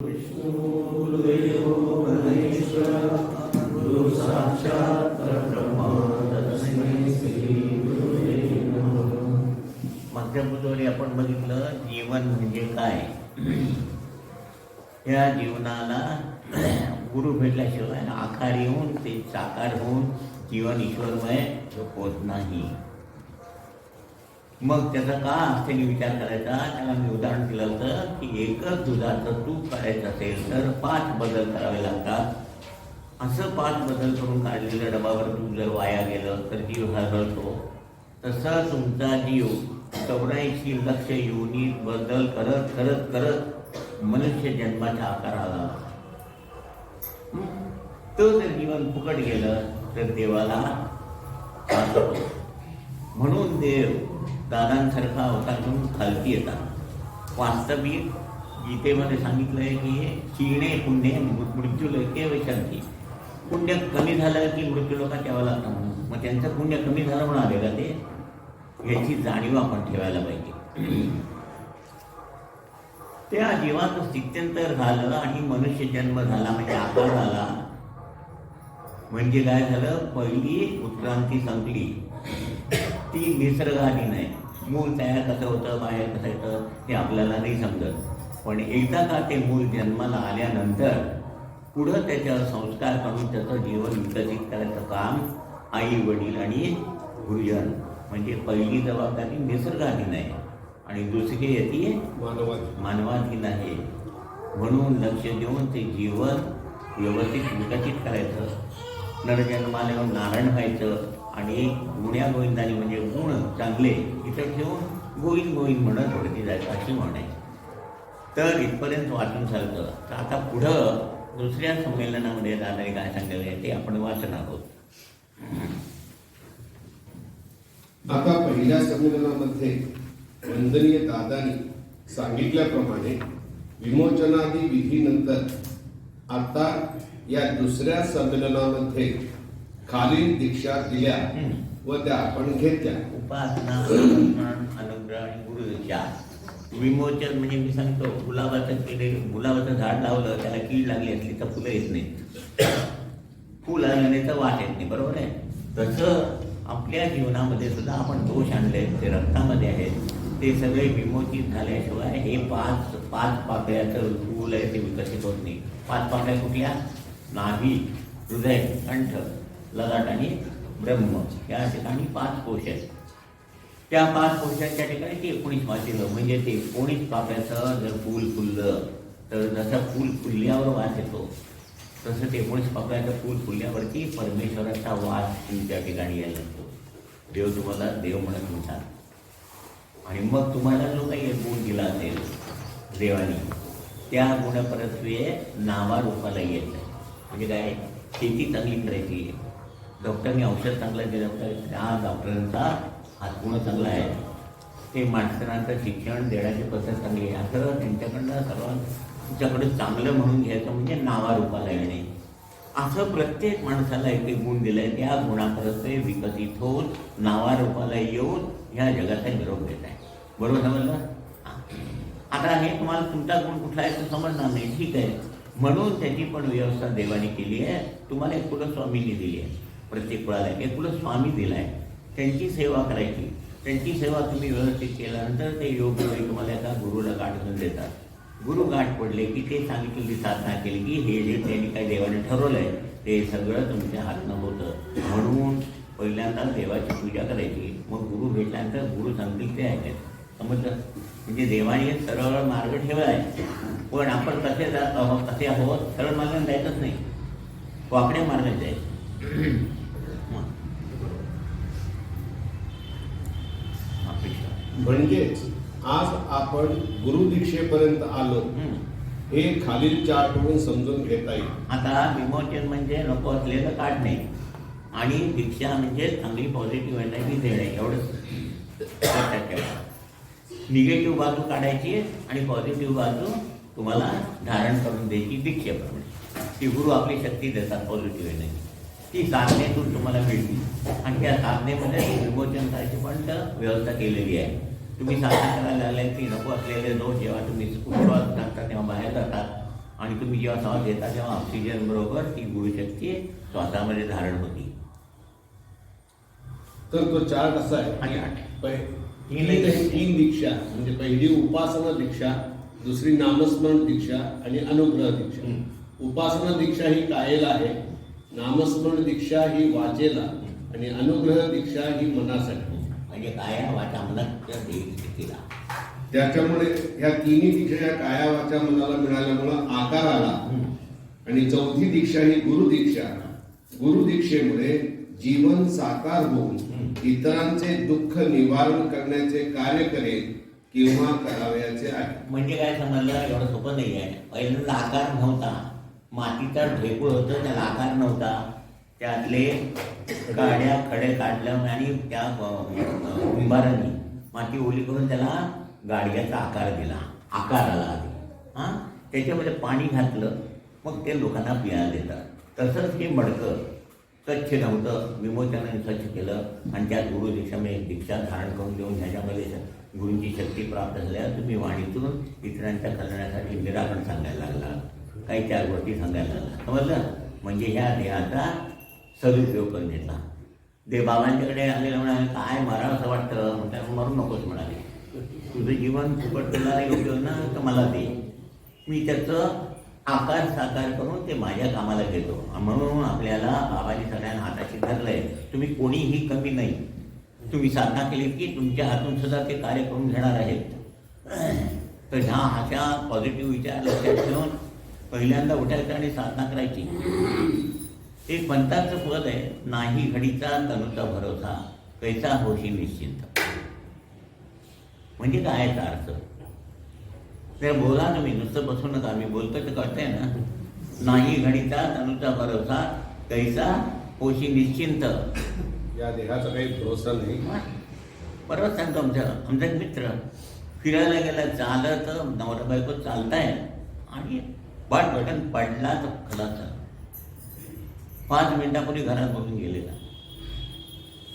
विष्णु गुरुदेवो महेश्वरा गुरु साक्षात् परब्रह्म तस्मै श्री गुरुवे नमः. मध्यपुजोरी आपण बघितलं जीवन म्हणजे काय. या जीवनाला गुरु भेटल्याशिवाय आकार येऊन ते साकार होऊन जीवन ईश्वरमय होत नाही. मग त्याचा का त्यांनी विचार करायचा. त्याला मी उदाहरण दिलं होतं की एकच दुधाचं तूप करायचं असेल तर 5 बदल करावे लागतात. असं 5 बदल करून काढलेलं डबावर तूप जर वाया गेलं तर जीव हरवतो. तसं तुमचा जीव 84 लक्ष योनीत बदल करत करत करत मनुष्य जन्माच्या आकाराला तो जर जीवन फुकट गेलं तर देवाला त्रास होतो. म्हणून देव दादांसारखा अवतारून खालती येतात. वास्तविक गीतेमध्ये सांगितलं आहे की चिणे पुण्य मृत्यूलोके वैशांती. पुण्य कमी झालं की मृत्यूलोकात यावं लागतं म्हणून. मग त्यांचं पुण्य कमी झालं म्हणून आले का ते, याची जाणीव आपण ठेवायला पाहिजे. त्या जीवाचं स्थित्यंतर झालं आणि मनुष्य जन्म झाला म्हणजे आकार झाला म्हणजे काय झालं. पहिली उत्क्रांती संपली. ती निसर्गाधीन आहे. मूल तयार कसं होतं बाहेर कसं येतं हे आपल्याला नाही समजत. पण एकदा का ते मूल जन्माला आल्यानंतर पुढं त्याच्यावर संस्कार करून त्याचं जीवन विकसित करायचं काम आई वडील आणि गुरुजन. म्हणजे पहिली जबाबदारी निसर्गाधीन आहे आणि दुसरी येते मानवाधीन आहे. म्हणून लक्ष देऊन ते जीवन व्यवस्थित विकसित करायचं. नरजन्माला नारायण व्हायचं आणि गुण्या गोविंदानी म्हणजे गुण चांगले इथं ठेवून गोविंद गोविंद म्हणत वरती जायचं अशी म्हण आहे. तर इथपर्यंत वाचून चालतं. तर आता पुढं दुसऱ्या संमेलनामध्ये दादाने काय सांगितलं आहे ते आपण वाचणार आहोत. आता पहिल्या संमेलनामध्ये वंदनीय दादांनी सांगितल्याप्रमाणे विमोचनादी विधीनंतर आता या दुसऱ्या संमेलनामध्ये खालील दीक्षा दिल्या व त्या आपण घेतल्या. उपासना अनुग्रह आणि गुरुदीक्षा. विमोचन म्हणजे मी सांगतो गुलाबाचं झाड लावलं त्याला कीड लागली असली तर फुलं येत नाही. फुल आलं नाही तर वाट येत नाही. बरोबर आहे. तसं आपल्या जीवनामध्ये सुद्धा आपण दोष आणले ते रक्तामध्ये आहेत. ते सगळे विमोचित झाल्याशिवाय हे पाच पाकळ्याचं फूल आहे ते विकसित होत नाही. 5 पाकळ्या कुठल्या. नाभी, हृदय, कंठ, ललाट आणि ब्रह्म या ठिकाणी 5 कोश आहेत. त्या 5 कोशांच्या ठिकाणी ते 19 वाचलं. म्हणजे ते 19 पाकळ्याचं जर फूल फुललं तर जसं फूल फुलल्यावर वास येतो तसं ते 19 पाकळ्याचं फूल फुलल्यावरती परमेश्वराचा वास तुमच्या ठिकाणी यायला लागतो. देव तुम्हाला देव म्हणत म्हणतात. आणि मग तुम्हाला जो काही गुण दिला असेल देवानी त्या गुणपरत्वे नावारूपाला येत आहे. म्हणजे काय, शेती चांगली करायची. डॉक्टरने औषध चांगलं दिलं तर त्या डॉक्टरांचा हातगुण चांगला आहे. ते माणसांचं शिक्षण देण्याची पद्धत चांगली आहे. असं त्यांच्याकडनं सर्वांच्याकडे चांगलं म्हणून घ्यायचं म्हणजे नावारूपाला येणे. असं प्रत्येक माणसाला एक गुण दिलं आहे. त्या गुणापरत्वे विकसित होऊन नावारूपाला येऊन ह्या जगाचा निरोप घेत आहे. बरोबर समजलं. आता हे तुम्हाला तुमचा गुण कुठला आहे तो समजणार नाही. ठीक आहे. म्हणून त्याची पण व्यवस्था देवाने केली आहे. तुम्हाला एक कुलं स्वामींनी दिली आहे. प्रत्येक कुळाला एक कुलं स्वामी दिला आहे. त्यांची सेवा करायची. त्यांची सेवा तुम्ही व्यवस्थित केल्यानंतर ते योग्य वेळी तुम्हाला एका गुरुला गाठ घेऊन देतात. गुरु गाठ पडले की ते सांगितलेली साधना केली की हे जे त्यांनी काही देवाने ठरवलं आहे ते सगळं तुमच्या हातनं होतं. म्हणून पहिल्यांदा देवाची पूजा करायची. मग गुरु भेटल्यानंतर गुरु सांगतील ते ऐकायचं. समजलं. म्हणजे देवाने सरळ मार्ग ठेवला आहे. पण आपण कसे जात आहोत कसे आहोत सरळ मार्गाने जायचंच नाही. वाकड्या मार्गाने जायचं. म्हणजेच आज आपण गुरुदीक्षेपर्यंत आलो हे खालीलच्या आठवून समजून घेता येईल. आता विमोचन म्हणजे नको असलेलं काढणे आणि दीक्षा म्हणजे चांगली पॉझिटिव्ह एनर्जी देणे. एवढंच लक्षात ठेवा. निगेटिव्ह बाजू काढायची आणि पॉझिटिव्ह बाजू तुम्हाला धारण करून द्यायची दीक्षेप्रमाणे. ती गुरु आपली शक्ती देतात पॉझिटिव्ह एनर्जी. ती साधनेतून तुम्हाला मिळते आणि त्या साधनेमध्ये विमोचन करायची पण व्यवस्था केलेली आहे. तुम्ही साधना करायला लागले की नको असलेले दोष जेव्हा तुम्ही कुठे जाता तेव्हा बाहेर जातात आणि तुम्ही जेव्हा श्वास घेता तेव्हा ऑक्सिजन बरोबर ती गुरुशक्ती श्वासामध्ये धारण होती. तर तो चार्ट असा आणि आहे, तीन दीक्षा म्हणजे पहिली उपासना दीक्षा, दुसरी नामस्मरण दीक्षा आणि अनुग्रह दीक्षा. उपासना दीक्षा ही कायेला आहे, नामस्मरण दीक्षा ही वाचेला आणि अनुग्रह दीक्षा ही मनासाठी. म्हणजे काया वाचा मनाच्या स्थितीला. त्याच्यामुळे ह्या तिन्ही दीक्षा या काया वाचा मनाला मिळाल्यामुळं आकार आला. आणि चौथी दीक्षा ही गुरुदीक्षा. गुरुदीक्षेमुळे जीवन साकार होऊन इतरांचे दुःख निवारण करण्याचे कार्य करेल किंवा करावयाचे आहे. म्हणजे काय समजलं, एवढं सोपं नाही आहे. पहिल्यांदा आकार नव्हता, मातीचा ढेकूळ होतं, त्याला आकार नव्हता. त्यातले काड्या खडे काढलं आणि त्या कुंभारांनी माती ओली करून त्याला गाडग्याचा आकार दिला. आकार आला आधी. हां, त्याच्यामध्ये पाणी घातलं, मग ते लोकांना पियाला देतात. तसंच हे मडकं स्वच्छ नव्हतं, विमोचनाने स्वच्छ केलं आणि त्या गुरु दीक्षामध्ये दीक्षा धारण करून देऊन ह्याच्यामध्ये गुरूंची शक्ती प्राप्त झाल्यावर तुम्ही वाणीतून इतरांच्या कल्याणासाठी निराकरण सांगायला लागला, काही त्या गोष्टी सांगायला लागला. समजलं? म्हणजे ह्या देहाचा सदुपयोग करून घेतला. बाबांच्याकडे आलेलं म्हणाले, काय मारावं असं वाटतं, म्हणतात मरू नकोस म्हणाले. तुझं जीवन फुकट तुला योग्य ना, तर मला दे, मी त्याचं आकार साकार करून ते माझ्या कामाला घेतो. म्हणून आपल्याला बाबांनी सगळ्यांना हाताशी धरलंय. तुम्ही कोणीही कमी नाही. तुम्ही साधना केली की तुमच्या हातून सुद्धा ते कार्य करून घेणार आहेत. तर ह्या अशा पॉझिटिव्ह विचार लक्षात ठेवून पहिल्यांदा उठायचं आणि साधना करायची. एक पंथाचं पद आहे, नाही घडीचा तनुचा भरोसा, कैसा होशी निश्चिंत. म्हणजे काय याचा अर्थ? तर बोला तुम्ही, नुसतं बसू नका. मी बोलतो तर कळतंय ना. नाही घडीचा तनुचा भरोसा, कैसा होशी निश्चिंत. या देहाचा काही भरोसा नाही. परत सांगतो, आमचा एक मित्र फिरायला गेला, चालत, नवरा बायको चालताय आणि बटन पडला तर खलाचा. 5 मिनिटापूर्वी घरात बसून गेलेला.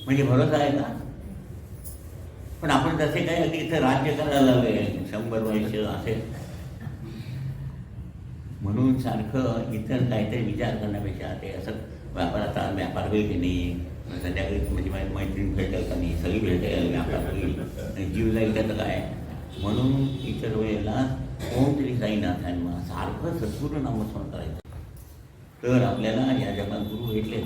म्हणजे भरोसा आहे का? पण आपण तसे काय अगदी इथं राज्य करायला लागले 100 वर्ष असे. म्हणून सारखं इतर काहीतरी विचार करण्यापेक्षा ते असं व्यापाराचा व्यापार होईल की नाही, संध्याकाळी म्हणजे मैत्रीण भेटेल का नाही, सगळी भेटेल, व्यापार होईल, जीव जाईल त्याचं काय. म्हणून इतर वेळेला कोणतरी जाईना त्यांना सारखं सद्गुरू नामस्मरण करायचं. तर आपल्याला या जगात गुरु भेटले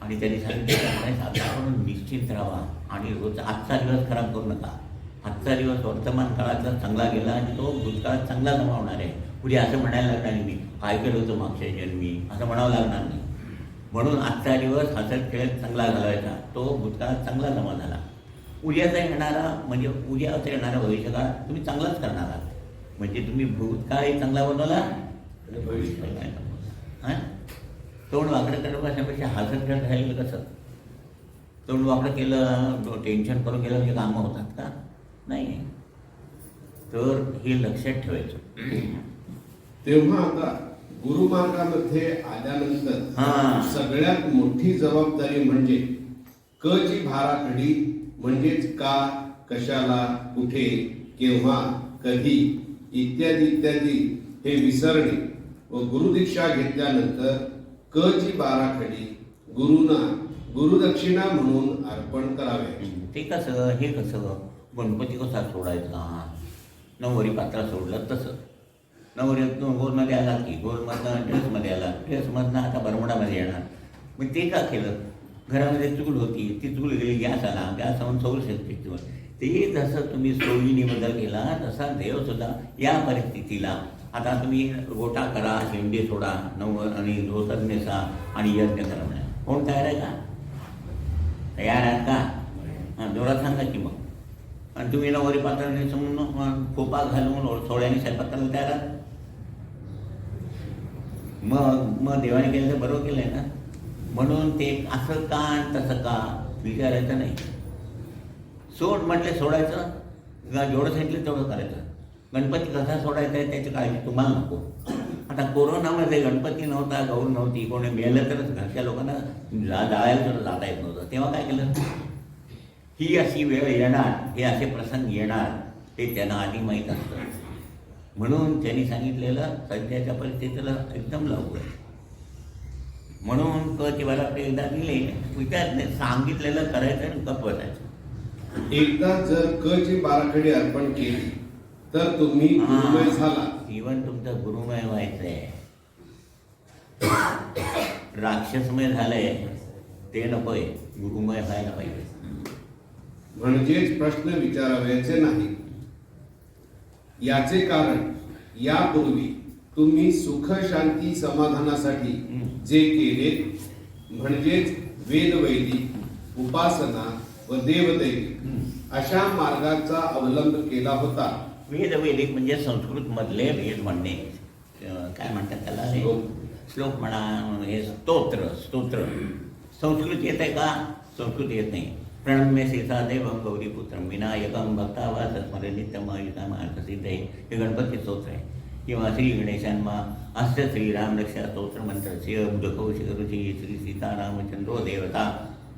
आणि त्यांनी सांगितलं साधना करून निश्चिंत राहा आणि रोज आजचा दिवस खराब करू नका. आजचा दिवस वर्तमान काळातला चांगला गेला आणि तो भूतकाळात चांगला जमावणार आहे. पुढे असं म्हणायला लागणार नाही, मी काय केलं होतं मागच्या जन्मी, असं म्हणावं लागणार नाही. म्हणून आजचा दिवस हसत खेळत चांगला घालवायचा, तो भूतकाळात चांगला जमा झाला. उद्याचा येणारा म्हणजे उद्याचा येणारा भविष्यकाळ तुम्ही चांगलाच करणार आहात. म्हणजे तुम्ही भूतकाळही चांगला बनवला आणि भविष्यकाळ काय हां. तोंड वाकडं करण्यापेक्षा हसत खेळत राहिलं कसं? तोंड वाकडं केलं, टेन्शन करून गेलं म्हणजे कामं होतात का? नाही. तर हे लक्षात ठेवायचं. तेव्हा आता गुरुमार्गामध्ये आल्यानंतर सगळ्यात मोठी जबाबदारी म्हणजे क ची भाराखडी, म्हणजेच का, कशाला, कुठे, केव्हा, कधी इत्यादी इत्यादी हे विसरणे व गुरुदीक्षा घेतल्यानंतर क ची बाराखडी गुरुना गुरुदक्षिणा म्हणून अर्पण करावे. ते कसं? हे कसं? गणपती कसा सोडायचा? नववारी पात्रा सोडलं तसं. नवरीतून गोलमध्ये आला की गोलमधनं ड्रेसमध्ये आला, ड्रेसमधनं आता बरमुडामध्ये येणार. मग ते का केलं? घरामध्ये चूल होती, ती चूल गेली, गॅस आला, गॅस जाऊन सौर शक्ती. ते जसं तुम्ही सोयीने बदल केला तसा देवसुद्धा या परिस्थितीला. आता तुम्ही गोटा करा, शेंडे सोडा, आणि धोतर नेसा आणि यज्ञ करा म्हणा. कोण तयार आहे का? तयार आहेत का? हां, जोरात सांगा की मग. आणि तुम्ही नवरी पात्र नेसून खोपा घालून सोळ्याने स्वयंपाक करायला तयार आहात? मग देवाने केलं तर बरोबर केलं आहे ना. म्हणून ते असं का तसं का विचारायचं नाही. सोड म्हटलं सोडायचं, जेवढं सांगितलं तेवढं करायचं. गणपती कसा सोडायचा आहे त्याची काळजी तुम्हाला नको. आता कोरोनामध्ये गणपती नव्हता, गौर नव्हती, कोणी मेलं तरच घरच्या लोकांना जाळायला सुद्धा जाता येत नव्हतं. तेव्हा काय केलं? ही अशी वेळ येणार, हे असे प्रसंग येणार हे त्यांना आधी माहीत असतं. म्हणून त्यांनी सांगितलेलं सध्याच्या परिस्थितीला एकदम लागू आहे. म्हणून ची मला एकदा दिले विचार सांगितलेलं करायचं आणि गप्प बसायचं. एकदा जर क ची बाराखडी अर्पण केली तर तुम्ही गुरुमय झाला. जीवन तुमचं गुरुमय व्हायचंय. राक्षसमय झालंय ते नकोय, गुरुमय व्हायला पाहिजे. म्हणजेच प्रश्न विचारावयाचे नाही. याचे कारण यापूर्वी तुम्ही सुख शांती समाधानासाठी जे केले म्हणजेच वेदवैदिक उपासना व देवदैविक अशा मार्गाचा अवलंब केला होता. वेदवैदिक म्हणजे संस्कृत मधले वेद म्हणणे, काय म्हणतात त्याला, श्लोक म्हणा, हे स्तोत्र. संस्कृत येत आहे का? संस्कृत येत नाही. प्रणम्य सीता देवम गौरीपुत्रम विनायकम भक्तावास स्मरे नित्यम सिद्ध हे गणपती स्तोत्र आहे. किंवा श्री गणेशान्मा अस्य श्रीराम रक्षा स्तोत्र मंत्रस्य बुधकौशिक ऋषी श्री सीतारामचंद्रो देवता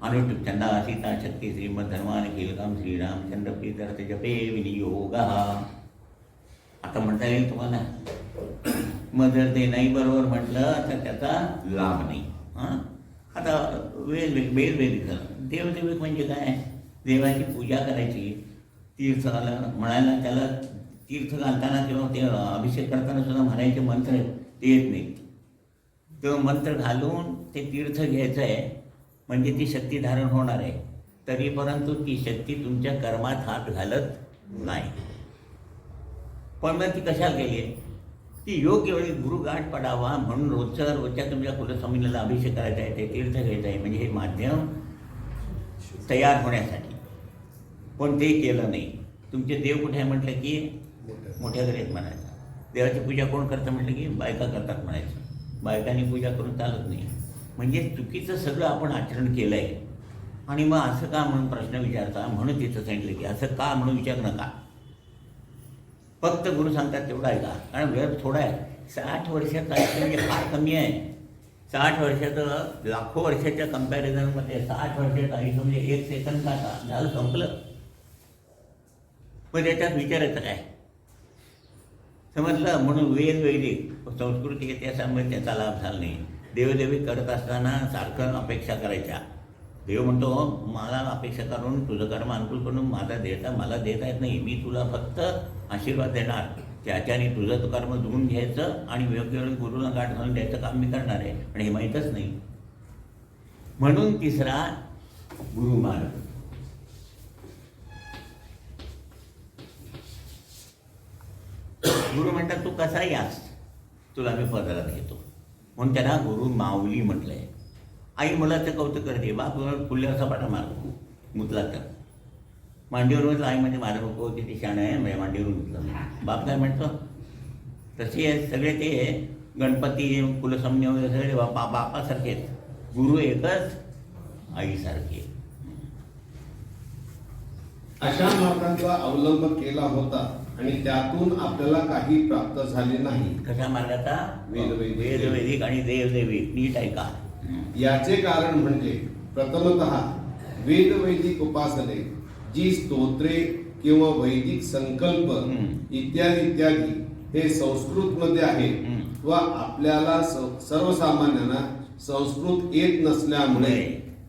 अनुष्टुप छंदा सीता शक्ती श्रीमद्धर्मान कीलकम श्रीरामचंद्र प्रीत्यर्थ जपे विनियोग. आता म्हणता येईल तुम्हाला. मग जर ते नाही बरोबर म्हटलं तर त्याचा लाभ नाही. आता वेदवेदिक देवदेविक म्हणजे काय? देवाची पूजा करायची. तीर्थाला म्हणायला त्याला तीर्थ घालताना किंवा ते अभिषेक करताना सुद्धा म्हणायचे मंत्र ते येत नाहीत. तो मंत्र घालून ते तीर्थ घ्यायचं आहे म्हणजे ती शक्ती धारण होणार आहे. तरी परंतु ती शक्ती तुमच्या कर्मात हात घालत नाही. पण मग ती कशाला केली आहे? ती योग्य वेळी गुरुगाठ पडावा म्हणून रोजच्या तुमच्या कुलस्वामीला अभिषेक करायचा आहे, ते तीर्थ घ्यायचं आहे म्हणजे हे माध्यम तयार होण्यासाठी. पण ते केलं नाही. तुमचे देव कुठे आहे म्हटलं की मोठ्या घरीत म्हणायचं. देवाची पूजा कोण करतं म्हटलं की बायका करतात म्हणायचं. बायकांनी पूजा करून चालत नाही. म्हणजे चुकीचं सगळं आपण आचरण केलं आहे. आणि मग असं का म्हणून प्रश्न विचारता. म्हणून तिथं सांगितलं की असं का म्हणून विचार नका. फक्त गुरु सांगतात तेवढं आहे का? कारण वेळ थोडा आहे. 60 वर्षाचं आयुष्य म्हणजे फार कमी आहे. 60 वर्षाचं लाखो वर्षाच्या कम्पॅरिझनमध्ये 60 वर्षाचं आयुष्य म्हणजे 1 सेकंद का झालं, संपलं. पण त्याच्यात विचारायचं काय? समजलं. म्हणून वेदवैदिक संस्कृती इतिहासामुळे त्याचा लाभ झाला नाही. देवदेवी करत असताना सारखं अपेक्षा करायच्या. देव म्हणतो मला अपेक्षा करून तुझं कर्म अनुकूल करून मला देता येत नाही. मी तुला फक्त आशीर्वाद देणार. त्याच्याने तुझं कर्म धुवून घ्यायचं आणि वेगवेगळ्या गुरुला गाठ घालून द्यायचं काम मी करणार आहे. आणि हे माहीतच नाही. म्हणून तिसरा गुरुमार्ग. गुरु म्हणतात तू कसा यास तुला मी पदरात घेतो. म्हणून त्यांना गुरु माऊली म्हटलंय. आई मुलाचं कौतुक करते. बाप फुल्यावर सपाटा मारतो मुतला तर. मांडीवर म्हटलं आई म्हणजे माझं नको किती शाण आहे म्हणजे मांडीवर मुतलं. बाप काय म्हणतो तसे सगळे ते गणपती कुलसम्य वगैरे सगळे बापासारखे आहेत. गुरु एकच आईसारखे. अशा मार्गांचा अवलंब केला होता आणि त्यातून आपल्याला काही प्राप्त झाले नाही. कशा मार्गाचा? वेदवैदिक आणि देवदैविक. नीट ऐका. याचे कारण म्हणजे प्रथमतः वेदवैदिक उपासने जी स्तोत्रे किंवा वैदिक संकल्प इत्यादी हे संस्कृत मध्ये आहे व आपल्याला सर्वसामान्यांना संस्कृत येत नसल्यामुळे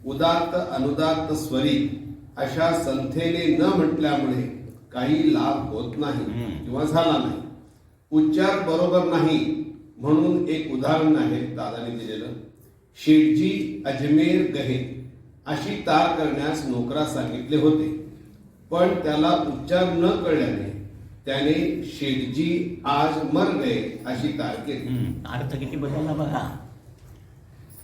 उदात्त अनुदात्त स्वरी अशा संथेने न म्हटल्यामुळे काही लाभ होत नाही किंवा झाला नाही. उच्चार बरोबर नाही म्हणून एक उदाहरण आहे दादाने दिलेलं. शेठजी अजमेर गहे अशी तार करण्यास नोकरास सांगितले होते. पण त्याला उच्चार न कळल्याने त्याने शेठजी आज मर गए अशी तार केली. अर्थ किती बदलला बघा.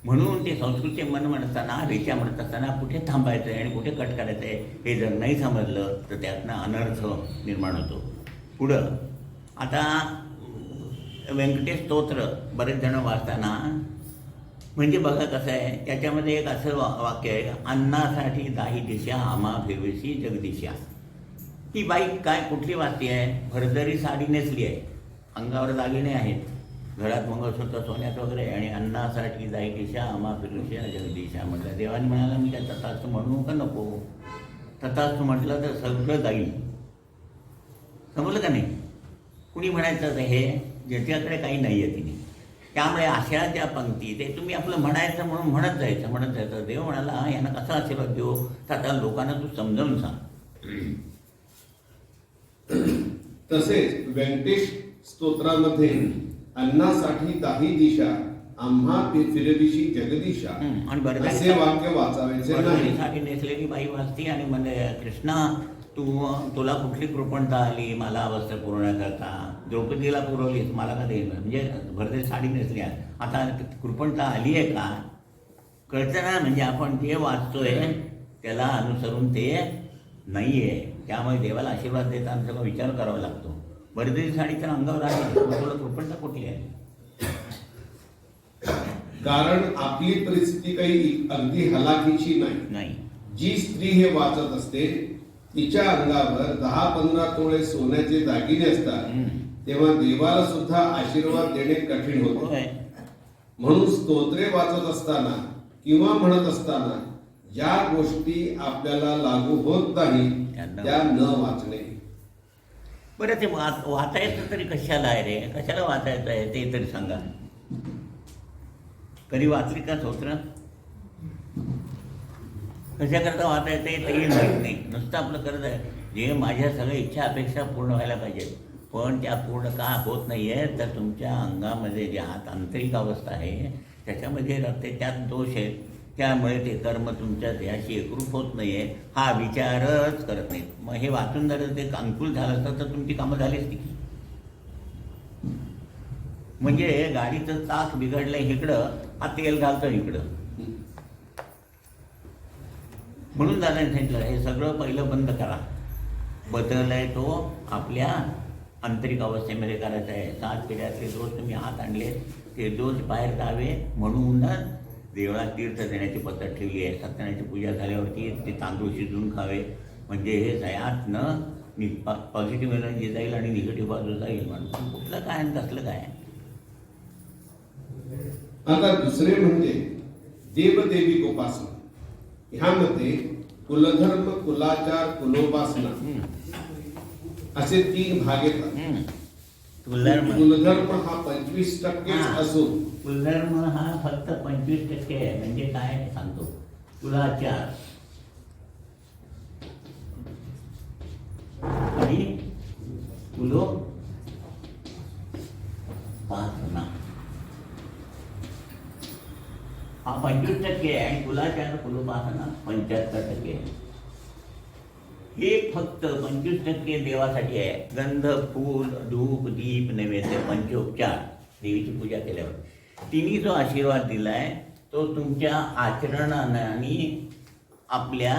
म्हणून ते संस्कृतचे मन म्हणताना रेषा म्हणत असताना कुठे थांबायचं आहे आणि कुठे कट करायचं आहे हे जर नाही समजलं तर त्यातनं अनर्थ निर्माण होतो. पुढं आता व्यंकटेश स्तोत्र बरेच जण वाचताना म्हणजे बघा कसं आहे. त्याच्यामध्ये एक असं वाक्य आहे, अन्नासाठी दाही दिशा आम्हा फिरवेशी जगदिशा. ही बाई काय कुठली वाचते आहे? भरदरी साडी नेसली आहे, अंगावर दागिने आहेत, घरात मंगळसूत्र सोन्यात वगैरे, आणि अन्नासाठी दाही दिशा आम्हा फिरवेशी जगदिशा म्हटलं. देवाने म्हणाला मी काय तथास्तु म्हणू का नको? तथास्तु म्हटलं तर सगळं जाईल. समजलं का नाही? कुणी म्हणायचं हे ज्याच्याकडे काही नाही आहे तिने. त्यामुळे अशा ज्या पंक्ती ते तुम्ही आपलं म्हणायचं म्हणून म्हणत जायचं. देव म्हणाला यांना कसा आशीर्वाद देऊ, तर आता लोकांना तू समजावून सांग. तसेच व्यंकटेश स्तोत्रामध्ये अन्नासाठी दाही दिशा आम्हा फिरविशी जगदीशा आणि बरं असे वाक्य वाचावायचे नाही. साठी नेसलेली बाई वाचती आणि म्हणजे कृष्णा तुला कुठली कृपणता आली मला अवस्था पूर्ण करता, द्रौपदीला पुरवलीस मला का देईल, म्हणजे भरते साडी नेसली आहे आता कृपणता आली आहे का कळतं ना. म्हणजे आपण जे वाचतोय त्याला अनुसरून ते नाही आहे. त्यामुळे देवाला आशीर्वाद देताना सगळं विचार करावा लागतो. भरतेची साडी तर अंगावर आहे, तुला कृपणता कुठली आहे. कारण आपली परिस्थिती काही अगदी हलाखीची नाही. जी स्त्री हे वाचत असते तिच्या अंगावर 10-15 तोळे सोन्याचे दागिने असतात, तेव्हा देवाला सुद्धा आशीर्वाद देणे कठीण होते. म्हणून स्तोत्रे वाचत असताना किंवा म्हणत असताना ज्या गोष्टी आपल्याला लागू होत नाही त्या न वाचणे. बरं ते वाचायचं तरी कशाला आहे रे, कशाला वाचायचं आहे ते तरी सांगा. कधी वाचली का स्तोत्र, कशाकरता वाचायचं आहे तेही माहीत नाही. नुसतं आपलं करत आहे जे माझ्या सगळ्या इच्छा अपेक्षा पूर्ण व्हायला पाहिजेत, पण त्या पूर्ण का होत नाही आहे तर तुमच्या अंगामध्ये जे आंतरिक अवस्था आहे त्याच्यामध्ये त्यात दोष आहेत. त्यामुळे ते कर्म तुमच्या देहाशी एकरूप होत नाही आहे, हा विचारच करत नाहीत. मग हे वाचून जर ते अनुकूल झालं असतं तर तुमची कामं झालीच ती. म्हणजे गाडीचं चाक बिघडलं इकडं, हा तेल घालतो इकडं. म्हणून दादाने सांगितलं हे सगळं पहिलं बंद करा. बदललाय तो आपल्या आंतरिक अवस्थेमध्ये करायचा आहे. 7 पिढ्यातले दोष तुम्ही हात आणले ते दोष बाहेर जावे म्हणूनच देवळात तीर्थ देण्याची पद्धत ठेवली आहे. सत्यनारायणची पूजा झाल्यावरती ते तांदूळ शिजवून खावे, म्हणजे हे सयातनं पॉझिटिव्ह एनर्जी जाईल आणि निगेटिव्ह बाजू जाईल. म्हणून कुठलं काय आणि कसलं काय. आता दुसरे म्हणजे देवदेवी उपासना. ह्यामध्ये कुलधर्म, कुलाचार, कुलोपासना असे 3 भाग येतात. कुलधर्म हा 25% असून कुलधर्म हा फक्त 25% आहे. म्हणजे काय सांगतो. कुलाचार आणि कुलोपासना हा 25% आहे आणि कुलाचार कुलोपासना 75% आहे. हे फक्त 25% देवासाठी आहे. गंध, फूल, धूप, दीप, नैवेद्य, पंचोपचार देवीची पूजा केल्यावर तिने जो आशीर्वाद दिलाय तो तुमच्या आचरणानं आणि आपल्या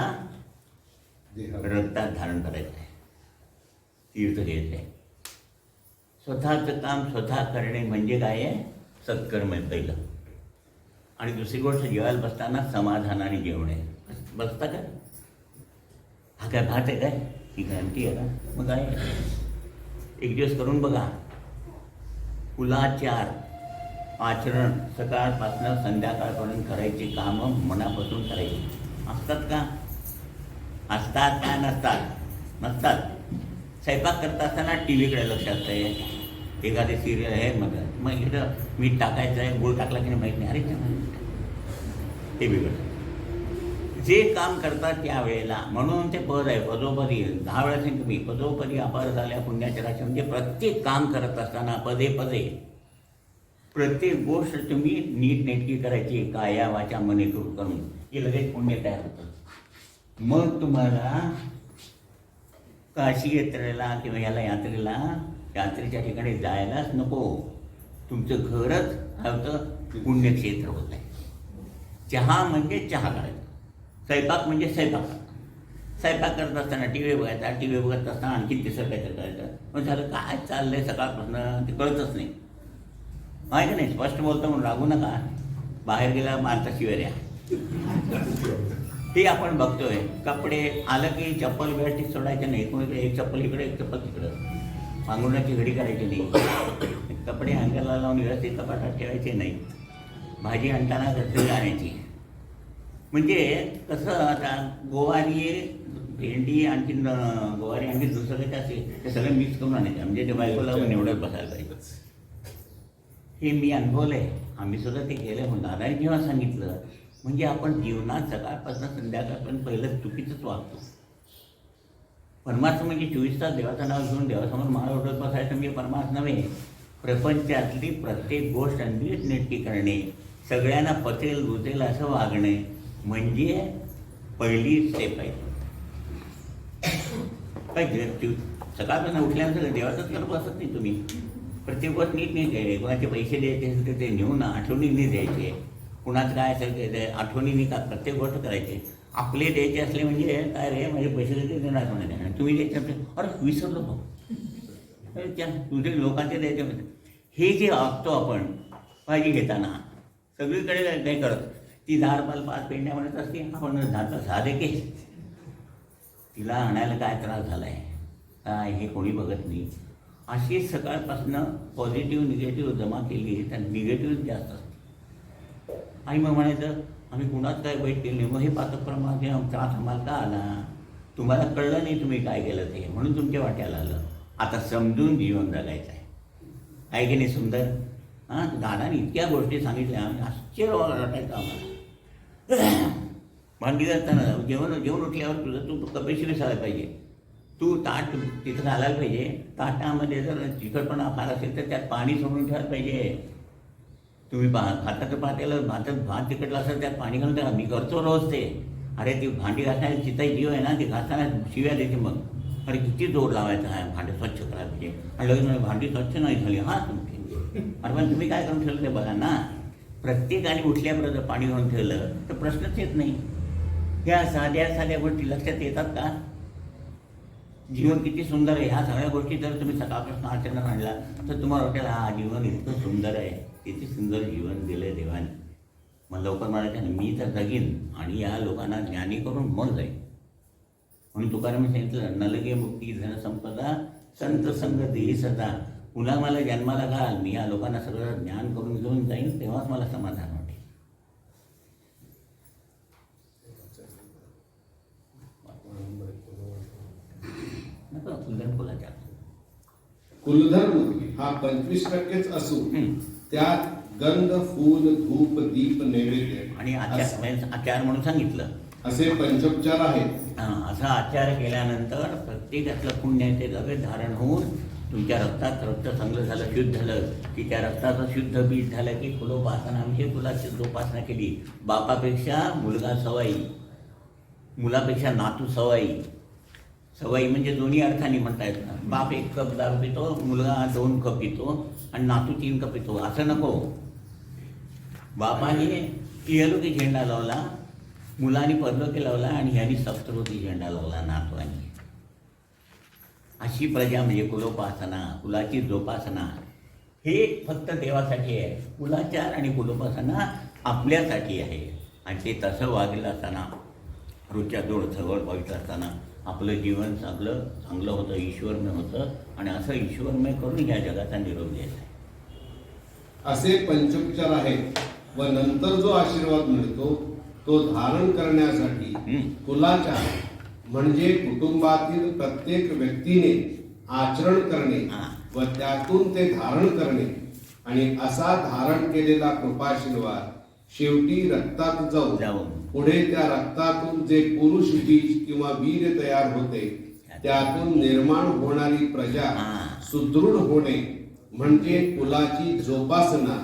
रक्तात धारण करायचं आहे. तीर्थ घ्यायचं आहे. स्वतःचं काम स्वतः करणे म्हणजे काय आहे, सत्कर्म आहे पहिलं. आणि दुसरी गोष्ट जेवायला बसताना समाधानाने जेवणे. बसता का हा काय भात आहे काय, ही काय आमटी आहे का, मग काय एक दिवस करून बघा. कुलाचार आचरण सकाळपासून संध्याकाळपर्यंत करायची कामं मनापासून करायची असतात का, असतात का नसतात. स्वयंपाक करत असताना टी व्हीकडे लक्ष असतं आहे, एखादी सिरियल आहे मग इकडं मीठ टाकायचं आहे, गुळ टाकला की नाही माहीत नाही, अरे ते बिघडतं. जे काम करतात त्यावेळेला म्हणून ते पद आहे पदोपदी. 10 वेळा सांगितलं तुम्ही पदोपदी अपार झाल्या पुण्याच्या राशी. म्हणजे प्रत्येक काम करत असताना पदे प्रत्येक गोष्ट तुम्ही नीटनेटकी करायची, काया वाचा मने करून, की लगेच पुण्य तयार होतं. मग तुम्हाला काशी यात्रेला किंवा यात्रेच्या ठिकाणी जायलाच नको. तुमचं घरच होतं पुण्यक्षेत्र होत आहे. चहा म्हणजे चहा करायचा, स्वयंपाक म्हणजे स्वयंपाक करत असताना टी व्ही बघायचा, टी व्ही बघत असताना आणखी तिसरं काहीतरी करायचं. मग झालं काय चाललंय सकाळपासून ते कळतच नाही. माहिती नाही, स्पष्ट बोलतो म्हणून रागू नका. बाहेर गेला माणसाशिवाय द्या ते आपण बघतोय. कपडे आलं की चप्पल व्यवस्थित सोडायचे नाही. कोणीकडे एक चप्पल इकडे एक चप्पल तिकडं, पांघरुणाची घडी करायची नाही. कपडे अंगाला लावून व्यवस्थित कपाटात ठेवायचे नाही. भाजी आणताना घरची आणायची. म्हणजे कसं आता गोवारी भेंडी आणखी गवारी आणखी दुसरं काय असेल ते सगळं मिक्स करून आणायचं म्हणजे ते बायकोला निवडत बसायला पाहिजे. हे मी अनुभवलंय, आम्ही सुद्धा ते केलं. म्हणून दादाने जेव्हा सांगितलं म्हणजे आपण जीवनात सकाळपासून संध्याकाळपर्यंत पहिलं चुकीचंच वागतो. परमार्थ म्हणजे 24 तास देवाचं नाव घेऊन देवासमोर माळ उठत बसायचं म्हणजे परमार्थ नव्हे. प्रपंचातली प्रत्येक गोष्ट नीटनेटकी करणे, सगळ्यांना पचेल रुचेल असं वागणे म्हणजे पहिली स्टेप आहे. काय सकाळपासून उठल्यानंतर देवाचंच करत बसत नाही तुम्ही. प्रत्येक गोष्ट नीट घ्यायचे. कोणाचे पैसे द्यायचे असेल तर ते नेऊन आठवणीने द्यायचे. कुणाचं काय असेल ते आठवणीने का प्रत्येक गोष्ट करायची. आपले द्यायचे असले म्हणजे काय रे माझे पैसे देते देणार म्हणाले आणि तुम्ही द्यायचे अरे विसरलो भाऊ त्या तुझे लोकांचे द्यायचे म्हणजे हे जे वागतो आपण भाजी घेताना सगळीकडे काय करत ती 10 रुपयाला 5 पेंड्या म्हणत असते. आपण 10 साधे केस तिला आणायला काय त्रास झाला आहे काय हे कोणी बघत नाही. अशी सकाळपासून पॉझिटिव्ह निगेटिव्ह जमा केली तर निगेटिव्ह जास्त असते. आणि मग म्हणायचं आम्ही कुणाच काय वाईट केलं नाही. मग हे पातकप्रमाण त्रास आम्हाला का आला? तुम्हाला कळलं नाही तुम्ही काय केलं ते म्हणून तुमच्या वाट्याला आलं. आता समजून जीवन जगायचं आहे की नाही सुंदर? हां दादाने इतक्या गोष्टी सांगितल्या आम्ही आश्चर्य वाटायचं आम्हाला. भांडी जाताना जेवण उठल्यावर तुझं तू कपेशी विसायला पाहिजे. तू ताट तिथं घालायला पाहिजे. ताटामध्ये जर चिकटपणा फार असेल तर त्यात पाणी सोडून ठेवायला पाहिजे. तुम्ही भाताचं पातेलं भात चिकटला असेल त्यात पाणी घालून द्या. मी करतो रोज ते. अरे ती भांडी घासण्याची चिताई जीव आहे ना ती घासताना शिव्या देते. मग अरे किती जोर लावायचा आहे भांडे स्वच्छ करायला पाहिजे. आणि लगेच भांडी स्वच्छ नाही झाली हां तुमची. अरे पण तुम्ही काय करून ठेवलं ते बघा ना. प्रत्येकाने उठल्याबरोबर जर पाणी घालून ठेवलं तर प्रश्नच येत नाही. ह्या साध्या गोष्टी लक्षात येतात का? जीवन किती सुंदर आहे. ह्या सगळ्या गोष्टी जर तुम्ही सकाळपासून आचरणात आणला तर तुम्हाला वाटेल हा जीवन इतकं सुंदर आहे. किती सुंदर जीवन दिलं देवाने. मग लवकर म्हणायचं ना मी तर जगीन आणि या लोकांना ज्ञानी करून मग जाईन. म्हणून तुकाराम सांगितलं नलगे मुक्ती धन संपदा संत संग देही सदा. पुन्हा मला जन्माला घाल मी या लोकांना सगळं ज्ञान करून घेऊन जाईन तेव्हाच मला समाधान वाटेल. कुलधर्म हा 25%च असून त्यात गंध फूल धूप दीप नैवेद्य आणि आचार म्हणून सांगितलं असे पंचोपचार आहेत. असा आचार केल्यानंतर प्रत्येकातलं पुण्याचे द्रव्य धारण होऊन तुमच्या रक्तात रक्त चांगलं झालं शुद्ध झालं की त्या रक्ताचं शुद्ध बीज झालं की कुलोपासना म्हणजे कुलाची जोपासना केली. बापापेक्षा मुलगा सवाई, मुलापेक्षा नातू सवाई. सवाई म्हणजे दोन्ही अर्थाने म्हणता येत ना. बाप 1 कप दारू पितो, मुलगा 2 कप पितो आणि नातू 3 कप पितो असं नको. बापाने इहलोकी झेंडा लावला, मुलांनी परलोकी लावला आणि ह्यांनी सप्तलोकी झेंडा लावला नातवांनी. अशी प्रजा म्हणजे कुलोपासना, कुलाची जोपासना हे फक्त देवासाठी आहे. कुलाचार आणि कुलोपासना आपल्यासाठी आहे. आणि ते तसं वागलं असताना रोजच्या जोड जवळ पवित्र असताना आपलं जीवन चांगलं होतं, ईश्वरमय होतं. आणि असं ईश्वरमय करून ह्या जगाचा निरोप द्यायचा आहे. असे पंचोपचार आहेत व नंतर जो आशीर्वाद मिळतो तो धारण करण्यासाठी कुलाचार म्हणजे कुटुंबातील प्रत्येक व्यक्तीने आचरण करणे व त्यातून ते धारण करणे आणि असा धारण केलेला कृपाशीर्वाद शेवटी रक्तात जाऊन पुढे त्या रक्तातून जे पुरुष बीज किंवा वीर तयार होते त्यातून निर्माण होणारी प्रजा सुदृढ होणे म्हणजे कुलाची जोपासना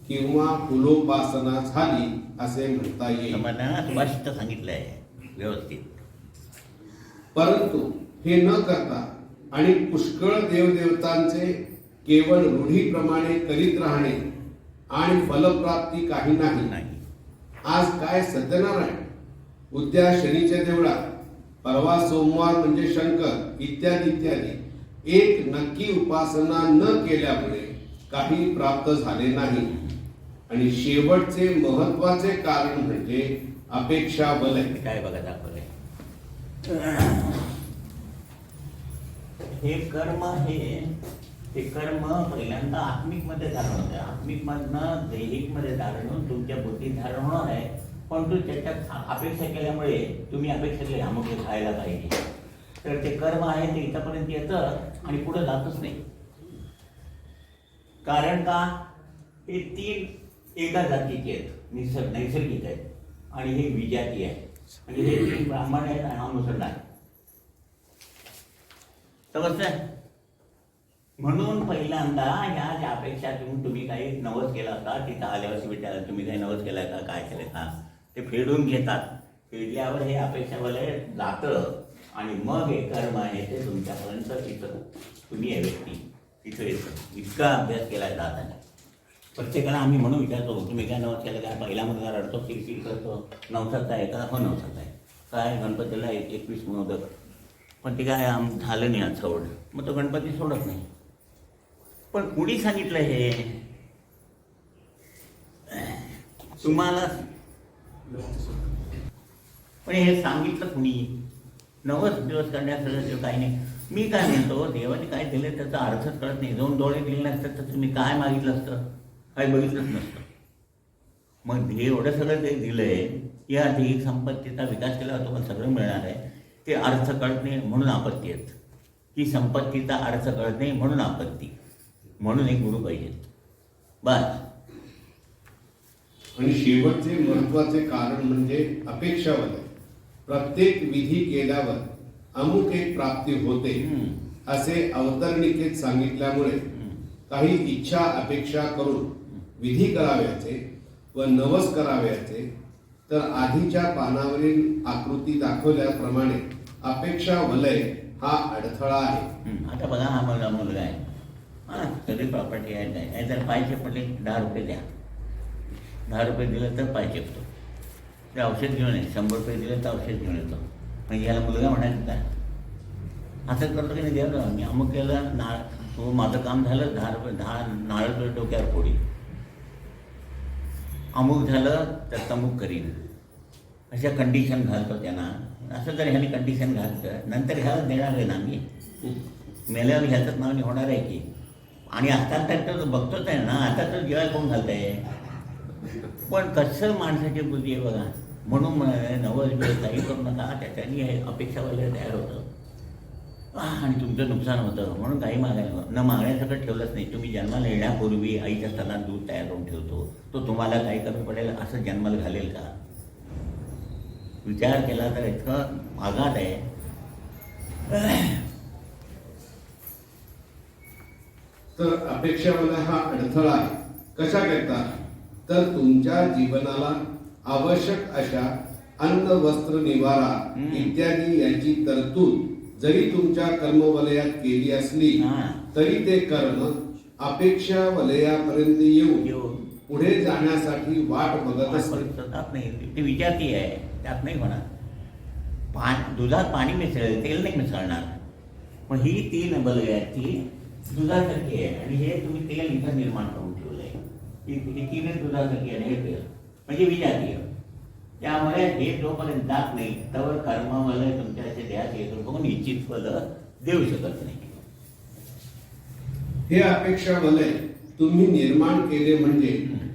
किंवा कुलोपासना झाली असे म्हणता येईल. स्पष्ट सांगितलंय व्यवस्थित. परंतु हे न करता आणि पुष्कळ देवदेवतांचे केवळ रूढीप्रमाणे करीत राहणे आणि फलप्राप्ती काही नाही. आज काय सत्यनारायण, उद्या शनीच्या देवळात, परवा सोमवार म्हणजे शंकर इत्यादी इत्यादी एक नक्की उपासना न केल्यामुळे काही प्राप्त झाले नाही. आणि शेवटचे महत्वाचे कारण म्हणजे अपेक्षा बल. काय बघा दाखवलंय हे कर्म आहे. ते कर्म पहिल्यांदा आत्मिक मध्ये धारण होते. आत्मिक मधनं दैहिक मध्ये धारण होऊन तुमच्या बुद्धीत धारण होणार आहे पण तू त्याच्यात अपेक्षा केल्यामुळे तुम्ही अपेक्षा केली अमुक हे खायला पाहिजे, तर ते कर्म आहे ते इथंपर्यंत येतं आणि पुढे जातच नाही. कारण का हे 3 एका जातीचे आहेत, नैसर्गिक आहेत आणि हे विजाती आहे. म्हणजे हे 3 ब्राह्मण आहेत आणि हा मुसलमान आहे. समजतंय? म्हणून पहिल्यांदा ह्या ज्या अपेक्षा तुम्ही काही नवस केला असता, तिथं आल्यावर विचारला तुम्ही काही नवस केलाय का, काय केलंय का, ते फेडून घेतात. फेडल्यावर हे अपेक्षावाले जातं आणि मग हे कर्म आहे ते तुमच्यापर्यंत तिथं तुम्ही हे व्यक्ती तिथं येतं. इतका अभ्यास केला जाताना प्रत्येकाला आम्ही म्हणून विचारतो तुम्ही काय नवस केलं काय. पहिला मुलगा रडतो, किरकिर करतो, नवसाचा आहे का, हो नवसाचा आहे काय, गणपतीला 21 मोदक, पण ते काय झालं नाही आज सोड, मग तो गणपती सोडत नाही. पण कुणी सांगितलं हे तुम्हाला? पण हे सांगितलं कुणी? 90 दिवस करण्याचं काही नाही. मी काय म्हणतो, देवाने काय दिलं त्याचा अर्थच कळत नाही. 2 डोळे दिले नसतात तर तुम्ही काय मागितलं असतं, काय बघितलंच नसतं. मग हे एवढं सगळं ते दिलंय, या आधी संपत्तीचा विकास केला होता पण सगळं मिळणार आहे, ते अर्थ कळत नाही म्हणून आपत्ती आहेत. की संपत्तीचा अर्थ कळत नाही म्हणून आपत्ती, म्हणून एक गुरु पाहिजेत बस. आणि शेवटचे महत्वाचे कारण म्हणजे अपेक्षावाद. प्रत्येक विधी केल्यावर अमुक एक प्राप्ती होते असे अवतरणिकेत सांगितल्यामुळे काही इच्छा अपेक्षा करून विधी कराव्याचे व नवस कराव्याचे, तर आधीच्या पानावरील आकृती दाखवल्याप्रमाणे अपेक्षा वलय हा अडथळा आहे. आता बघा, हा माझा मुलगा आहे, सगळी प्रॉपर्टी आहे, नाही तर पाहिजे पडले 10 रुपये द्या, 10 रुपये दिलं तर पाय चेपतो, ते औषध घेऊन आहे, 100 रुपये दिलं तर औषध घेऊन येतो. म्हणजे याला मुलगा म्हणायचं काय? असं करतो की नाही, द्या मी अमुक केलं नाळ, तो माझं काम झालं, 10 रुपये 10 नारळ डोक्यावर फोडी, अमुक झालं तर तमुक करीन, अशा कंडिशन घालतो त्यांना. असं जर ह्याने कंडिशन घालतं नंतर ह्याला देणार आहे ना मी, मेल्यावर ह्याचंच नाव होणार आहे की. आणि आता तर बघतोच आहे ना, आता तर जेवायला कोण घालत आहे. पण कसं माणसाची बुद्धी आहे बघा. म्हणून नवस दिवस काही करू नका, त्याच्यानी हे अपेक्षा वगैरे तयार होतं आणि तुमचं नुकसान होतं. म्हणून काही मागायला न मागण्यासारखं ठेवलंच नाही. तुम्ही जन्माला येण्यापूर्वी आईच्या स्तनात दूध तयार करून ठेवतो, तो तुम्हाला काही कमी पडेल असं जन्माला घालेल का? विचार केला तर इतकं आघात आहे. तर अपेक्षावाद हा अडथळा आहे. कशा करता? तर तुमच्या जीवनाला आवश्यक अशा अन्न वस्त्र निवारा इत्यादी यांची तरतूद जरी तुमच्या कर्मवलयात केली असली तरी ते कर्म अपेक्षा वलयापर्यंत येऊन पुढे जाण्यासाठी वाट बघत असतात. नाही, ते विजाती आहे, त्यात नाही होणार. दुधात पाणी मिसळेल, तेल नाही मिसळणार. पण ही 3 बलय आहेत, ती दुधासारखी आहे आणि हे तुम्ही तेल इथं निर्माण करून ठेवलंय. ही 3 दुधासारखी आहे, हे तेल म्हणजे विजाती आहे. त्यामुळे हे जोपर्यंत जात नाही तर कर्मवलय तुमच्या देहात येतो, बघून इच्छित फल देऊ शकत नाही. हे अपेक्षा वलय तुम्ही निर्माण केले म्हणजे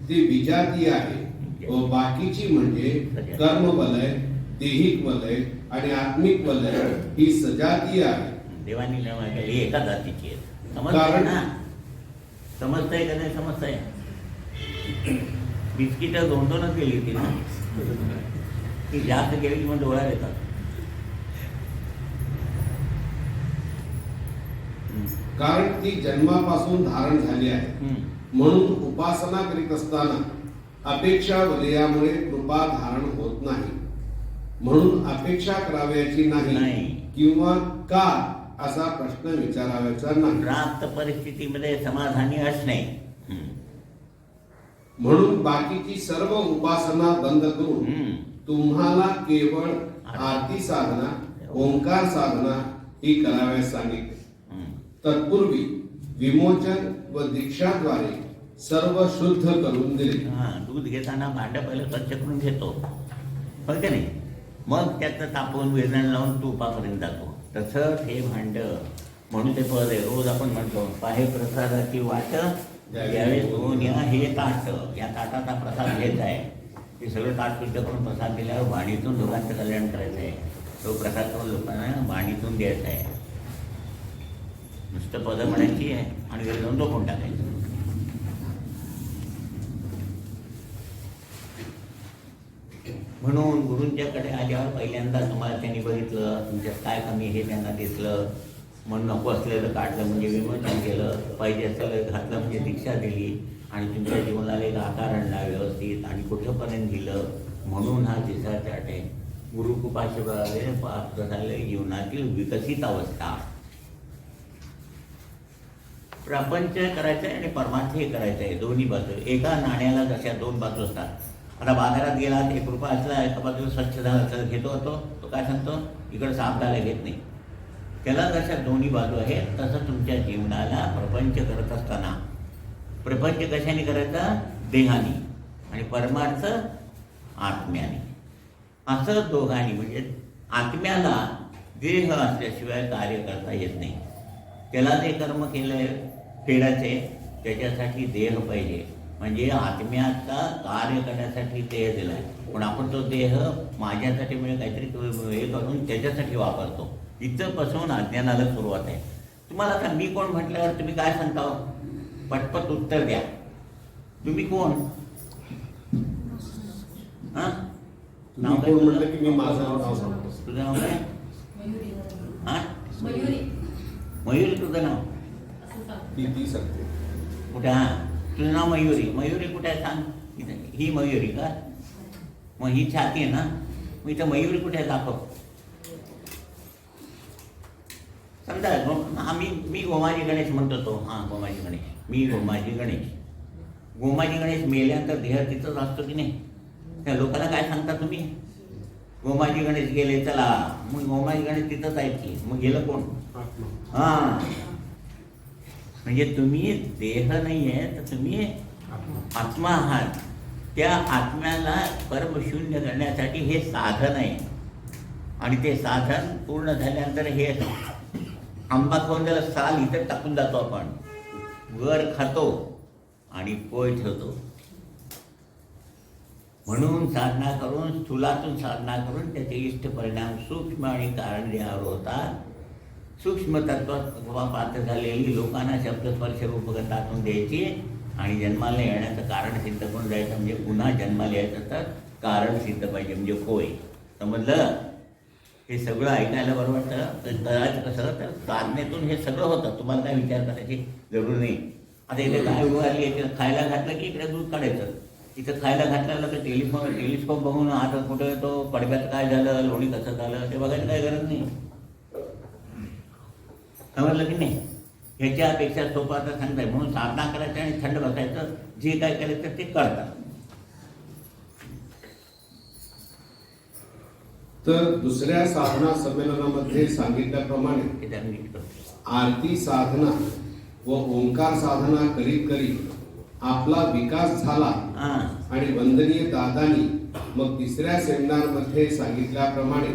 ते विजाती आहे व बाकीची म्हणजे कर्म वलय, दैहिक वलय आणि आत्मिक वलय ही सजाती आहे. देवानी निर्माण केली एका जातीची आहे. समजतंय ना? समजतंय का नाही समजतंय? बिस्किट 2-2च गेली होती ना, ती जास्त गेली की मग डोळ्यात येतात. कारण ती जन्मापासून धारण झाली आहे. म्हणून उपासना करीत असताना अपेक्षा वलयामुळे कृपा धारण होत नाही. म्हणून अपेक्षा करावयाची नाही किंवा का असा प्रश्न विचारायचा नाही. प्राप्त परिस्थितीमध्ये समाधानी असणे. म्हणून बाकीची सर्व उपासना बंद करून तुम्हाला केवळ आरती साधना, ओंकार साधना ही कराव्यास सांगितले. तत्पूर्वी विमोचन व दीक्षाद्वारे सर्व शुद्ध करून दिले. दूध घेताना भांडं पहिलं स्वच्छ करून घेतो, होय का नाही? मग त्याचं तापवून वेदना लावून तुपापर्यंत जातो. तसंच हे भांड, म्हणून ते पद आहे रोज आपण म्हणतो, पाहे प्रसादाची वाट यावेळेस घेऊन या, हे ताट, या ताटाचा प्रसाद घेत आहे. हे सगळं ताट शुद्ध करून प्रसाद दिल्यावर वाणीतून लोकांचं कल्याण करायचं आहे. तो प्रसाद करून लोकांना वाणीतून द्यायचा आहे. नुसतं पदं म्हणायची आहे आणि घरी जाऊन झोपून टाकायचं. म्हणून गुरूंच्याकडे आल्यावर पहिल्यांदा तुम्हाला त्यांनी बघितलं, तुमच्यात काय कमी हे त्यांना दिसलं. म्हणून नको असलेलं काढलं म्हणजे विमोचन केलं, पाहिजे असलेलं घातलं म्हणजे दीक्षा दिली आणि तुमच्या जीवनाला एक आकार आणला व्यवस्थित आणि कुठंपर्यंत दिलं. म्हणून हा तिसरा चार्ट आहे. गुरुकृपाशिवाय प्राप्त झाले जीवनातील विकसित अवस्था. प्रपंच करायचं आहे आणि परमार्थही करायचं आहे, दोन्ही बाजू. एका नाण्याला जशा दोन बाजू असतात. आता बाजारात गेला 1 रुपया असला, एका बाजूला स्वच्छ झाला तर घेतो तो काय सांगतो इकडं साफ झाला घेत नाही. त्याला जशा दोन्ही बाजू आहेत तसं तुमच्या जीवनाला प्रपंच करत असताना प्रपंच कशाने करायचा? देहाने आणि परमार्थ आत्म्याने. असं दोघांनी म्हणजे आत्म्याला देह असल्याशिवाय कार्य करता येत नाही. त्याला जे कर्म केलं फेडायचे त्याच्यासाठी देह पाहिजे. म्हणजे आत्म्याचा कार्य करण्यासाठी देह दिला आहे. पण आपण तो देह माझ्यासाठी म्हणजे काहीतरी हे करून त्याच्यासाठी वापरतो. इथंपासून अज्ञानाला सुरुवात आहे. तुम्हाला आता मी कोण म्हटल्यावर तुम्ही काय सांगता? पटपट उत्तर द्या. तुम्ही कोण? हां नाव काय म्हटलं की मी माझं नाव सांगतो. तुझं नाव काय? हां मयुरी. मयुरी तुझं नाव ती सांगते. कुठे? हां तुझं नाव मयुरी. मयुरी कुठे आहे सांग. इथं ही मयुरी का? मग ही छाती आहे ना. मग इथं मयुरी कुठे आहे दाखव. समजा मी गोमाजी गणेश म्हणतो तो. हां गोमाजी गणेश. मी गोमाजी गणेश. गोमाजी गणेश मेल्यानंतर देह तिथंच असतो की नाही? त्या लोकांना काय सांगता तुम्ही? गोमाजी गणेश गेले चला. मग गोमाजी गणेश तिथंच आहेत की. मग गेलं कोण? हां म्हणजे तुम्ही देह नाही आहे तर तुम्ही आत्मा आहात. त्या आत्म्याला परमशून्य करण्यासाठी हे साधन आहे. आणि ते साधन पूर्ण झाल्यानंतर हे आंबा खाऊन त्याला साल इथं टाकून जातो आपण. वर खातो आणि पोय ठेवतो. म्हणून साधना करून स्थूलातून साधना करून त्याचे इष्ट परिणाम सूक्ष्म आणि कारण देहावर होतात. सूक्ष्म तत्वात प्राप्त झालेली लोकांना शब्दस्पर्श रूपगतातून द्यायची आणि जन्माला येण्याचं कारण सिद्ध करून जायचं. म्हणजे पुन्हा जन्माला यायचं तर कारण सिद्ध पाहिजे म्हणजे होय. समजलं? हे सगळं ऐकायला बरं वाटतं. तर करायचं कसं? तर साधनेतून हे सगळं होतं. तुम्हाला काय विचार करायची जरूर नाही. आता इथे गाय उभारली आहे, खायला घातलं की इकडे दूध काढायचं. इथं खायला घातलेलं तर टेलिस्कोप बघून आता कुठं येतो, कडब्यात काय झालं, लोणी कसं झालं ते बघायला काही गरज नाही. समजलं की नाही? ह्याच्यापेक्षा सोपं आता सांगताय. म्हणून साधना करायचं आणि थंड बसायचं. जे काय करायचं ते करतात. तर दुसऱ्या साधना संमेलनामध्ये सांगितल्याप्रमाणे आरती साधना व ओंकार साधना करीत करीत आपला विकास झाला आणि वंदनीय दादांनी मग तिसऱ्या सेमिनारमध्ये सांगितल्याप्रमाणे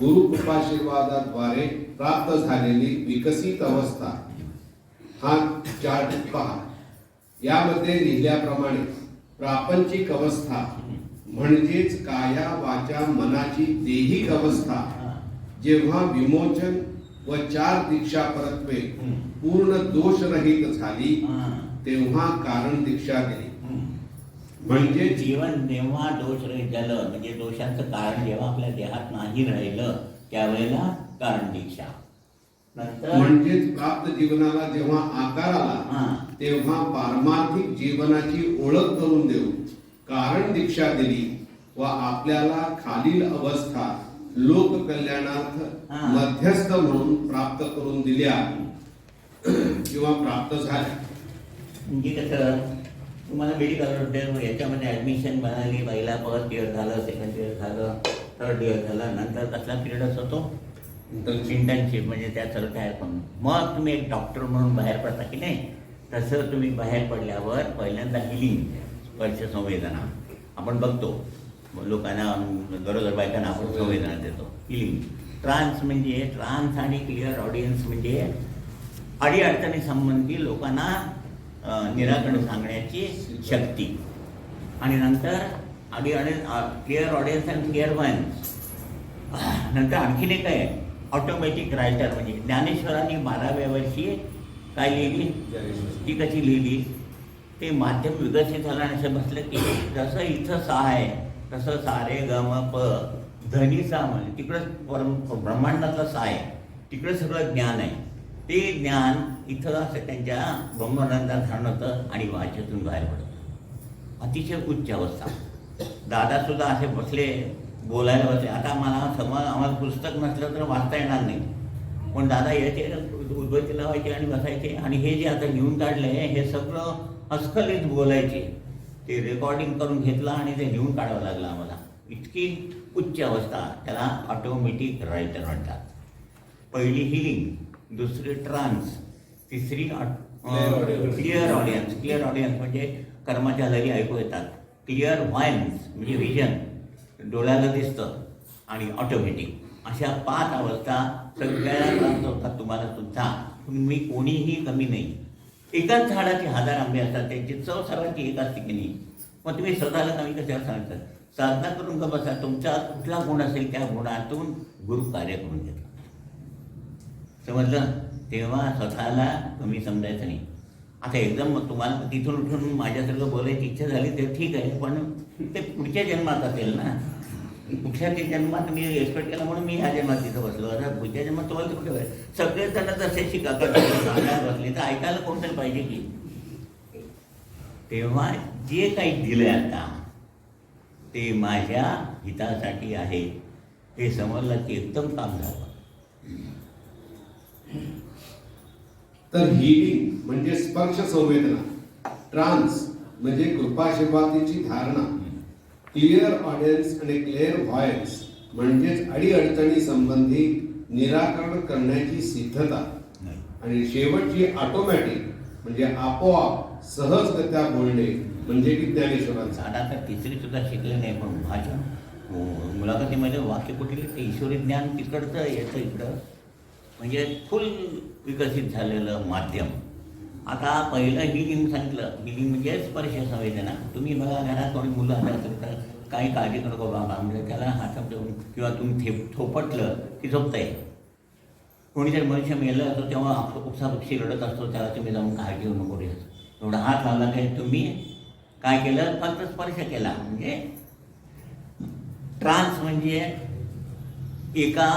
गुरुकृपाशीर्वादाद्वारे प्राप्त झालेली विकसित अवस्था हा चार्ट पहा. यामध्ये लिहिल्याप्रमाणे प्रापंचिक अवस्था म्हणजेच काया वाचा मनाची देहिक अवस्था जेव्हा विमोचन व 4 दीक्षा परत्वे पूर्ण दोषरहित झाली तेव्हा कारण दीक्षा दिली. म्हणजे जीवन जेव्हा दोषरहित झालं म्हणजे दोषांचं कारण जेव्हा आपल्या देहात नाही राहिलं त्यावेळेला कारण दीक्षा. नंतर म्हणजेच प्राप्त जीवनाला जेव्हा आकार आला तेव्हा पारमार्थिक जीवनाची ओळख करून देऊ कारण दीक्षा दिली व आपल्याला खालील अवस्था लोक कल्याणार्थ मध्यस्थ म्हणून प्राप्त करून दिल्या किंवा प्राप्त झाल्या. म्हणजे कसं तुम्हाला मेडिकल होते याच्यामध्ये ॲडमिशन मिळाली. पहिला फर्स्ट इयर झालं, सेकंड इयर झालं, थर्ड इयर झालं. नंतर कसला पिरियड असतो? इंटर्नशिप. म्हणजे त्यात सगळं तयार करून मग तुम्ही एक डॉक्टर म्हणून बाहेर पडता की नाही. तसं तुम्ही बाहेर पडल्यावर पहिल्यांदा हिलिंग स्पर्श संवेदना आपण बघतो. लोकांना गरोदर बायकांना आपण संवेदना देतो. हिलिंग. ट्रान्स म्हणजे ट्रान्स आणि क्लिअर ऑडियन्स म्हणजे अडीअडचणी संबंधी लोकांना निराकरण सांगण्याची शक्ती. आणि नंतर आधी clear audience and clear mind. नंतर आणखीन एक आहे ऑटोमॅटिक रायटर, म्हणजे ज्ञानेश्वरांनी 12व्या वर्षी काय लिहिली, ती कशी लिहिली, ते माध्यम विकसित झालं आणि असं बसलं की जसं इथं सा आहे तसं सारे ग म प धनी सा म्हणजे तिकडं ब्रह्मांडातलं सा आहे, तिकडं सगळं ज्ञान आहे. ते ज्ञान इथं असं त्यांच्या ब्रह्मानंदात जाणवतं आणि वाचेतून बाहेर पडतं. अतिशय उच्च अवस्था. दादासुद्धा असे बसले, बोलायला बसले. आता मला आम्हाला पुस्तक नसलं तर वाचता येणार नाही, पण दादा यायचे, उद्बत्ती लावायचे आणि बसायचे. आणि हे जे आता लिहून काढले हे सगळं अस्खलित बोलायचे, ते रेकॉर्डिंग करून घेतलं आणि ते लिहून काढावं लागलं आम्हाला. इतकी उच्च अवस्था, त्याला ऑटोमॅटिक रायटर म्हणतात. पहिली हिलिंग, दुसरी ट्रान्स, तिसरी क्लिअर ऑडियन्स. क्लिअर ऑडियन्स म्हणजे कर्माच्या लहरी ऐकू येतात. क्लिअर व्हायन्स म्हणजे व्हिजन, डोळ्याला दिसतं. आणि ऑटोमॅटिक. अशा 5 अवस्था सगळ्याला प्राप्त होतात तुम्हाला सुद्धा. तुम्ही कोणीही कमी नाही. एकाच झाडाचे 1000 आंबे असतात, त्यांची चव सर्वांची एक असते की नाही. मग तुम्ही स्वतःला कमी कशाला सांगतात. साधना करून का बसा, तुमचा कुठला गुण असेल त्या गुणातून गुरु कार्य करून घेतात. समजलं. तेव्हा स्वतःला कमी समजायचं नाही. आता एकदम तुम्हाला तिथून उठून माझ्यासारखं बोलायची इच्छा झाली तर ठीक आहे, पण ते पुढच्या जन्मात असेल ना. कुठल्या जन्मात मी एक्सपेक्ट केला म्हणून मी ह्या जन्मात तिथं बसलो. आता पुढच्या जन्मात तुम्हाला कुठे पाहिजे. सगळेच जण तसे शिका सांगायला बसले तर ऐकायला कोणतरी पाहिजे की. तेव्हा जे काही दिलंय आता ते माझ्या हितासाठी आहे हे समजलं की एकदम काम झालं. तर हिलिंग म्हणजे स्पर्श संवेदना, ट्रान्स म्हणजे कृपाशीर्वादाची धारणा, क्लिअर ऑडियन्स आणि क्लिअर व्हॉयन्स म्हणजेच अडीअडचणी संबंधी निराकरण करण्याची सिद्धता, आणि शेवटची ऑटोमॅटिक म्हणजे आपोआप सहजगत्या बोलणे म्हणजे की ज्ञानेश्वरांचा. आता तर तिसरी सुद्धा शिकले नाही, पण भाषा मुलाखतीमध्ये वाक्य कुठली ते ईश्वरी ज्ञान तिकडचं येतं इकडं, म्हणजे फुल विकसित झालेलं माध्यम. आता पहिलं हिलिंग सांगितलं. हिलिंग म्हणजे स्पर्श संवेदना. तुम्ही बघा घरात कोणी मुलं आलं तर काही काळजी नको बाबा, म्हणजे त्याला हातात देऊन किंवा तुम्ही थोपटलं की झोपताय. कोणीतरी मनुष्य मेलं असतो तेव्हा उपसापक्षी रडत असतो, त्याला तुम्ही जाऊन काळजी घेऊ नको द्यायचं. एवढा हात लावला काय तुम्ही काय केलं, फक्त स्पर्श केला. म्हणजे ट्रान्स म्हणजे एका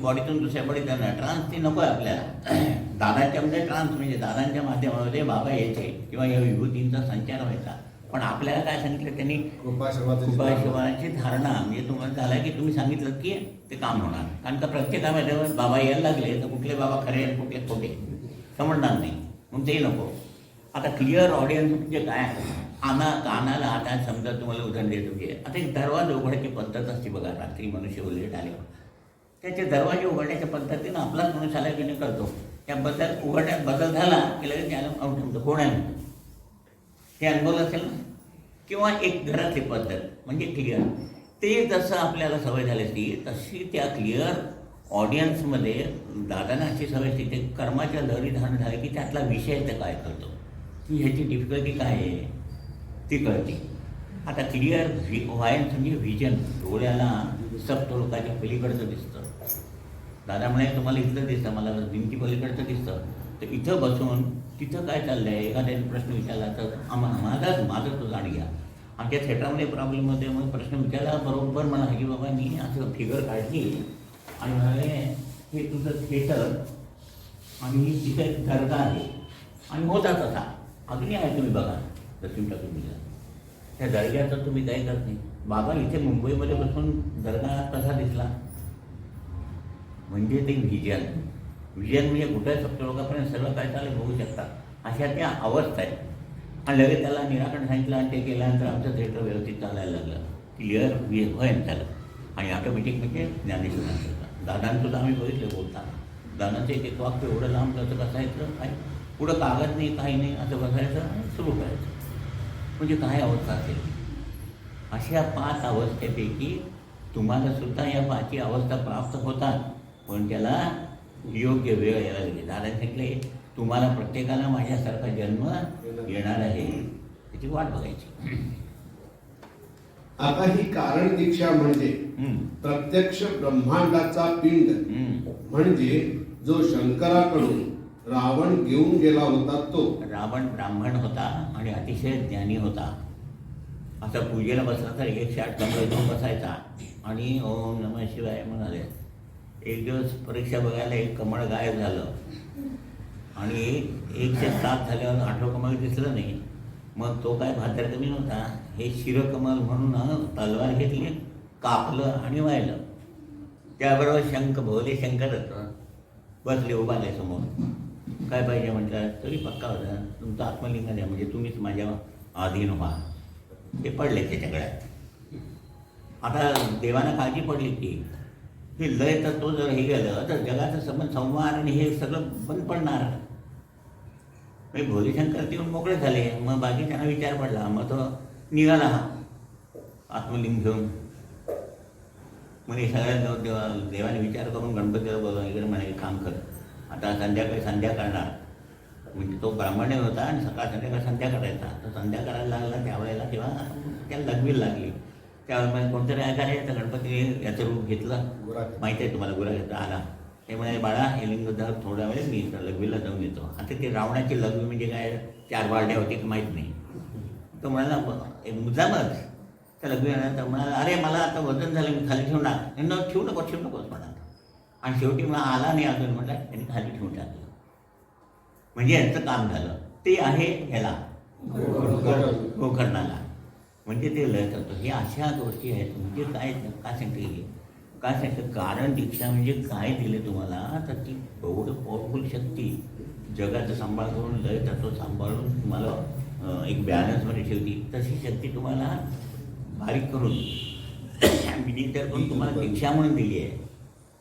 बॉडीतून दुसऱ्या बॉडीत जाणार. ट्रान्स ती नको आहे आपल्याला. दादांच्या म्हणजे ट्रान्स म्हणजे दादांच्या माध्यमामध्ये बाबा यायचे किंवा या विभूतींचा संचार व्हायचा. पण आपल्याला काय सांगितलं त्यांनी, कृपाशीर्वादाची धारणा. म्हणजे तुम्हाला झालं की तुम्ही सांगितलं की ते काम होणार. कारण का प्रत्येकामध्ये बाबा यायला लागले तर कुठले बाबा खरे आणि कुठले खोटे समजणार नाही, मग ते नको. आता क्लिअर ऑडियन्स म्हणजे काय, कानाला आता समजा तुम्हाला उदाहरण देतो की आता एक दरवाजा उघडायची पद्धत असते बघा. रात्री मनुष्य लेट आले त्याचे दरवाजे उघडण्याच्या पद्धतीनं आपलाच मनुष्य आला की नाही करतो. त्याबद्दल उघडण्यात बदल झाला की लगेच त्याला समजतो कोण आहे हे अनुभव असेल ना. किंवा एक घरातली पद्धत म्हणजे क्लिअर, ते जसं आपल्याला सवय झाली असती तशी त्या क्लिअर ऑडियन्समध्ये दादांना अशी सवय असते ते कर्माच्या लहरी धारण झाले की त्यातला विषय ते काय करतो, की ह्याची डिफिकल्टी काय आहे ती कळते. आता क्लिअर व्हायन्स म्हणजे व्हिजन, डोळ्याला सप्तलोकाच्या पलीकडचं दिसतं. दादा म्हणे तुम्हाला इथलं दिसतं, मला भिंती पलीकडचं दिसतं. तर इथं बसून तिथं काय चाललं आहे एखाद्याने प्रश्न विचारला तर माझं तो जाण घ्या. आमच्या थिएटरमध्ये प्रॉब्लेम होते, मग प्रश्न विचारला बरोबर मला की बाबा मी असं फिगर काढली आणि म्हणाले हे तुझं थिएटर आणि तिथे दर्गा आहे आणि होता तसा अजूनही आहे. तुम्ही बघा दक्षिण टाकून दिला त्या दर्ग्याचं तुम्ही काय करत नाही. बाबा इथे मुंबईमध्ये बसून दर्गा कसा दिसला म्हणजे ते व्हिजन म्हणजे कुठे सप्तलोकापर्यंत सर्व काय चालेल बघू शकतात. अशा त्या अवस्था आहेत. आणि लगेच त्याला निराकरण सांगितलं आणि ते केल्यानंतर आमचं थिएटर व्यवस्थित चालायला लागलं. क्लिअर व्हायन झालं आणि ऑटोमॅटिक म्हणजे ज्ञानेश्वरांचं. दादांसुद्धा आम्ही बघितलं बोलताना. दादांचं एक वाक्य एवढं लांब त्याचं बसायचं काय पुढं कागद नाही काही नाही असं बसायचं आणि सुरू करायचं. म्हणजे काय अवस्था असेल. अशा 5 अवस्थेपैकी तुम्हाला सुद्धा या 5ही अवस्था प्राप्त होतात, पण त्याला योग्य वेळ यायला लागली. दादा सांगितले तुम्हाला प्रत्येकाला माझ्यासारखा जन्म येणार आहे, त्याची वाट बघायची. आता ही कारण दीक्षा म्हणजे प्रत्यक्ष ब्रह्मांडाचा पिंड म्हणजे जो शंकराकडून रावण घेऊन गेला होता तो. रावण ब्राह्मण होता आणि अतिशय ज्ञानी होता. असा पूजेला बसला तर 108 कमळ घेऊन बसायचा आणि ओम नमः शिवाय म्हणाले. एक दिवस परीक्षा बघायला एक कमळ गायब झालं आणि 107 झाल्यावर 8 कमळ दिसलं नाही. मग तो काय भाद्र कमी नव्हता, हे शिरकमल म्हणून तलवार घेतली, कापलं आणि वाहिलं. त्याबरोबर शंख भोले शंकर बसले उभारले समोर. काय पाहिजे म्हटलं, तरी पक्का होता तुमचं आत्मलिंग द्या म्हणजे तुम्हीच माझ्या अधीन व्हा. ते पडले त्याच्या गळ्यात. आता देवाला काळजी पडली की हे लय तर तो जर हे गेलं तर जगाचं संवार आणि हे सगळं बंद पडणार. भोलेशंकर येऊन मोकळे झाले. मग बाकी त्यांना विचार पडला. मग तो निघाला आत्मलिंग घेऊन. मग हे सगळ्या देवाने विचार करून गणपतीला बोलवा, इकडे म्हणे काम कर, आता संध्याकाळी संध्या करणार. म्हणजे तो ब्राह्मण होता आणि सकाळ संध्याकाळ संध्या करायचा. तर संध्या करायला लागला त्यावेळेला तेव्हा त्याला लघवीला लागली. त्यावेळेस कोणतरी ऐकायला तर गणपती याचं रूप घेतलं. माहिती आहे तुम्हाला, गुरा घेतला आला. ते म्हणाले बाळा हे लिंग धर, थोड्या वेळेस मी लघवीला जाऊन येतो. आता ते रावणाची लघवी म्हणजे काय 4 बारड्या होती की माहीत नाही. तो म्हणाला मुद्दामच त्या लघवी तर म्हणाला अरे मला आता वजन झालं, मी खाली ठेवून टाक. न ठेवू नकोस म्हणा. आणि शेवटी मला आला नाही अजून म्हटलं, त्यांनी खाली ठेवून टाकलं. म्हणजे यांचं काम झालं. ते आहे ह्याला गोकर्णाला, म्हणजे ते लय करतो. हे अशा गोष्टी आहेत. म्हणजे काय काय सांगतं कारण दीक्षा म्हणजे काय दिले तुम्हाला, तर ती एवढं पॉवरफुल शक्ती जगाचा सांभाळ करून लय तत्व सांभाळून तुम्हाला एक बॅलन्समध्ये ठेवती. तशी शक्ती तुम्हाला बारीक करून विनितर करून तुम्हाला दीक्षा म्हणून दिली आहे.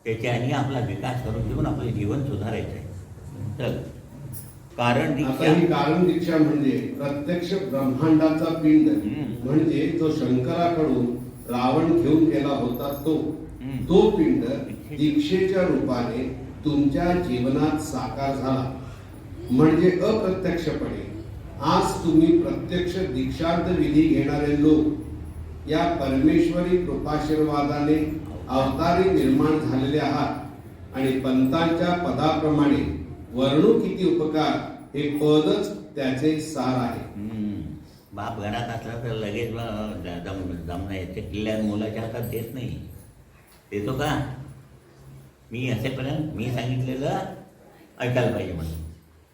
त्याच्याने आपला विकास करून घेऊन आपले जीवन सुधारायचं आहे. तर कारण दीक्षा म्हणजे प्रत्यक्ष ब्रह्मांडाचा पिंड म्हणजे जो शंकराकडून रावण घेऊन गेला होता तो पिंड दीक्षेच्या रूपाने तुमच्या जीवनात साकार झाला. म्हणजे अप्रत्यक्षपणे आज तुम्ही प्रत्यक्ष दीक्षांत विधी घेणारे लोक या परमेश्वरी कृपाशीर्वादाने अवतारी निर्माण झालेले आहात. आणि पंतांच्या पदाप्रमाणे वर्णू किती उपकार हे पदच त्याचे सार आहे. बाप घरात असला तर लगेच जमण्याच्या किल्ल्यात मुलाच्या हातात देत नाही. देतो का? मी असेपर्यंत मी सांगितलेलं ऐकायला पाहिजे म्हणून.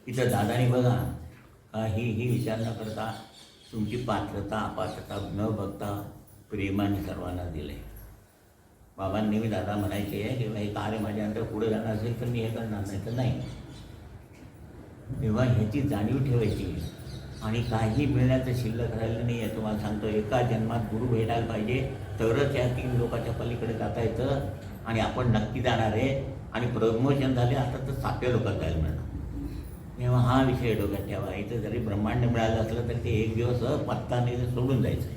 इथं दादानी बघा ही विचार न करता तुमची पात्रता अपात्रता न बघता प्रेमाने सर्वांना दिले. बाबांनी मी दादा म्हणायचे की हे कार्य माझ्यानंतर पुढे जाणार असेल तर मी हे करणार, नाही तर नाही. तेव्हा ह्याची जाणीव ठेवायची. आणि काही मिळण्याचं शिल्लक राहिलं नाही आहे. तुम्हाला सांगतो एका जन्मात गुरु भेटायला पाहिजे तरच या 3 लोकांच्या पलीकडे जाता येतं. आणि आपण नक्की जाणार आहे. आणि प्रमोशन झाले आता तर 7व्या लोकात जायला मिळणार. तेव्हा हा विषय डोक्यात ठेवा. इथं जरी ब्रह्मांड मिळालं असलं तर ते एक दिवस पत्ताने सोडून जायचं आहे.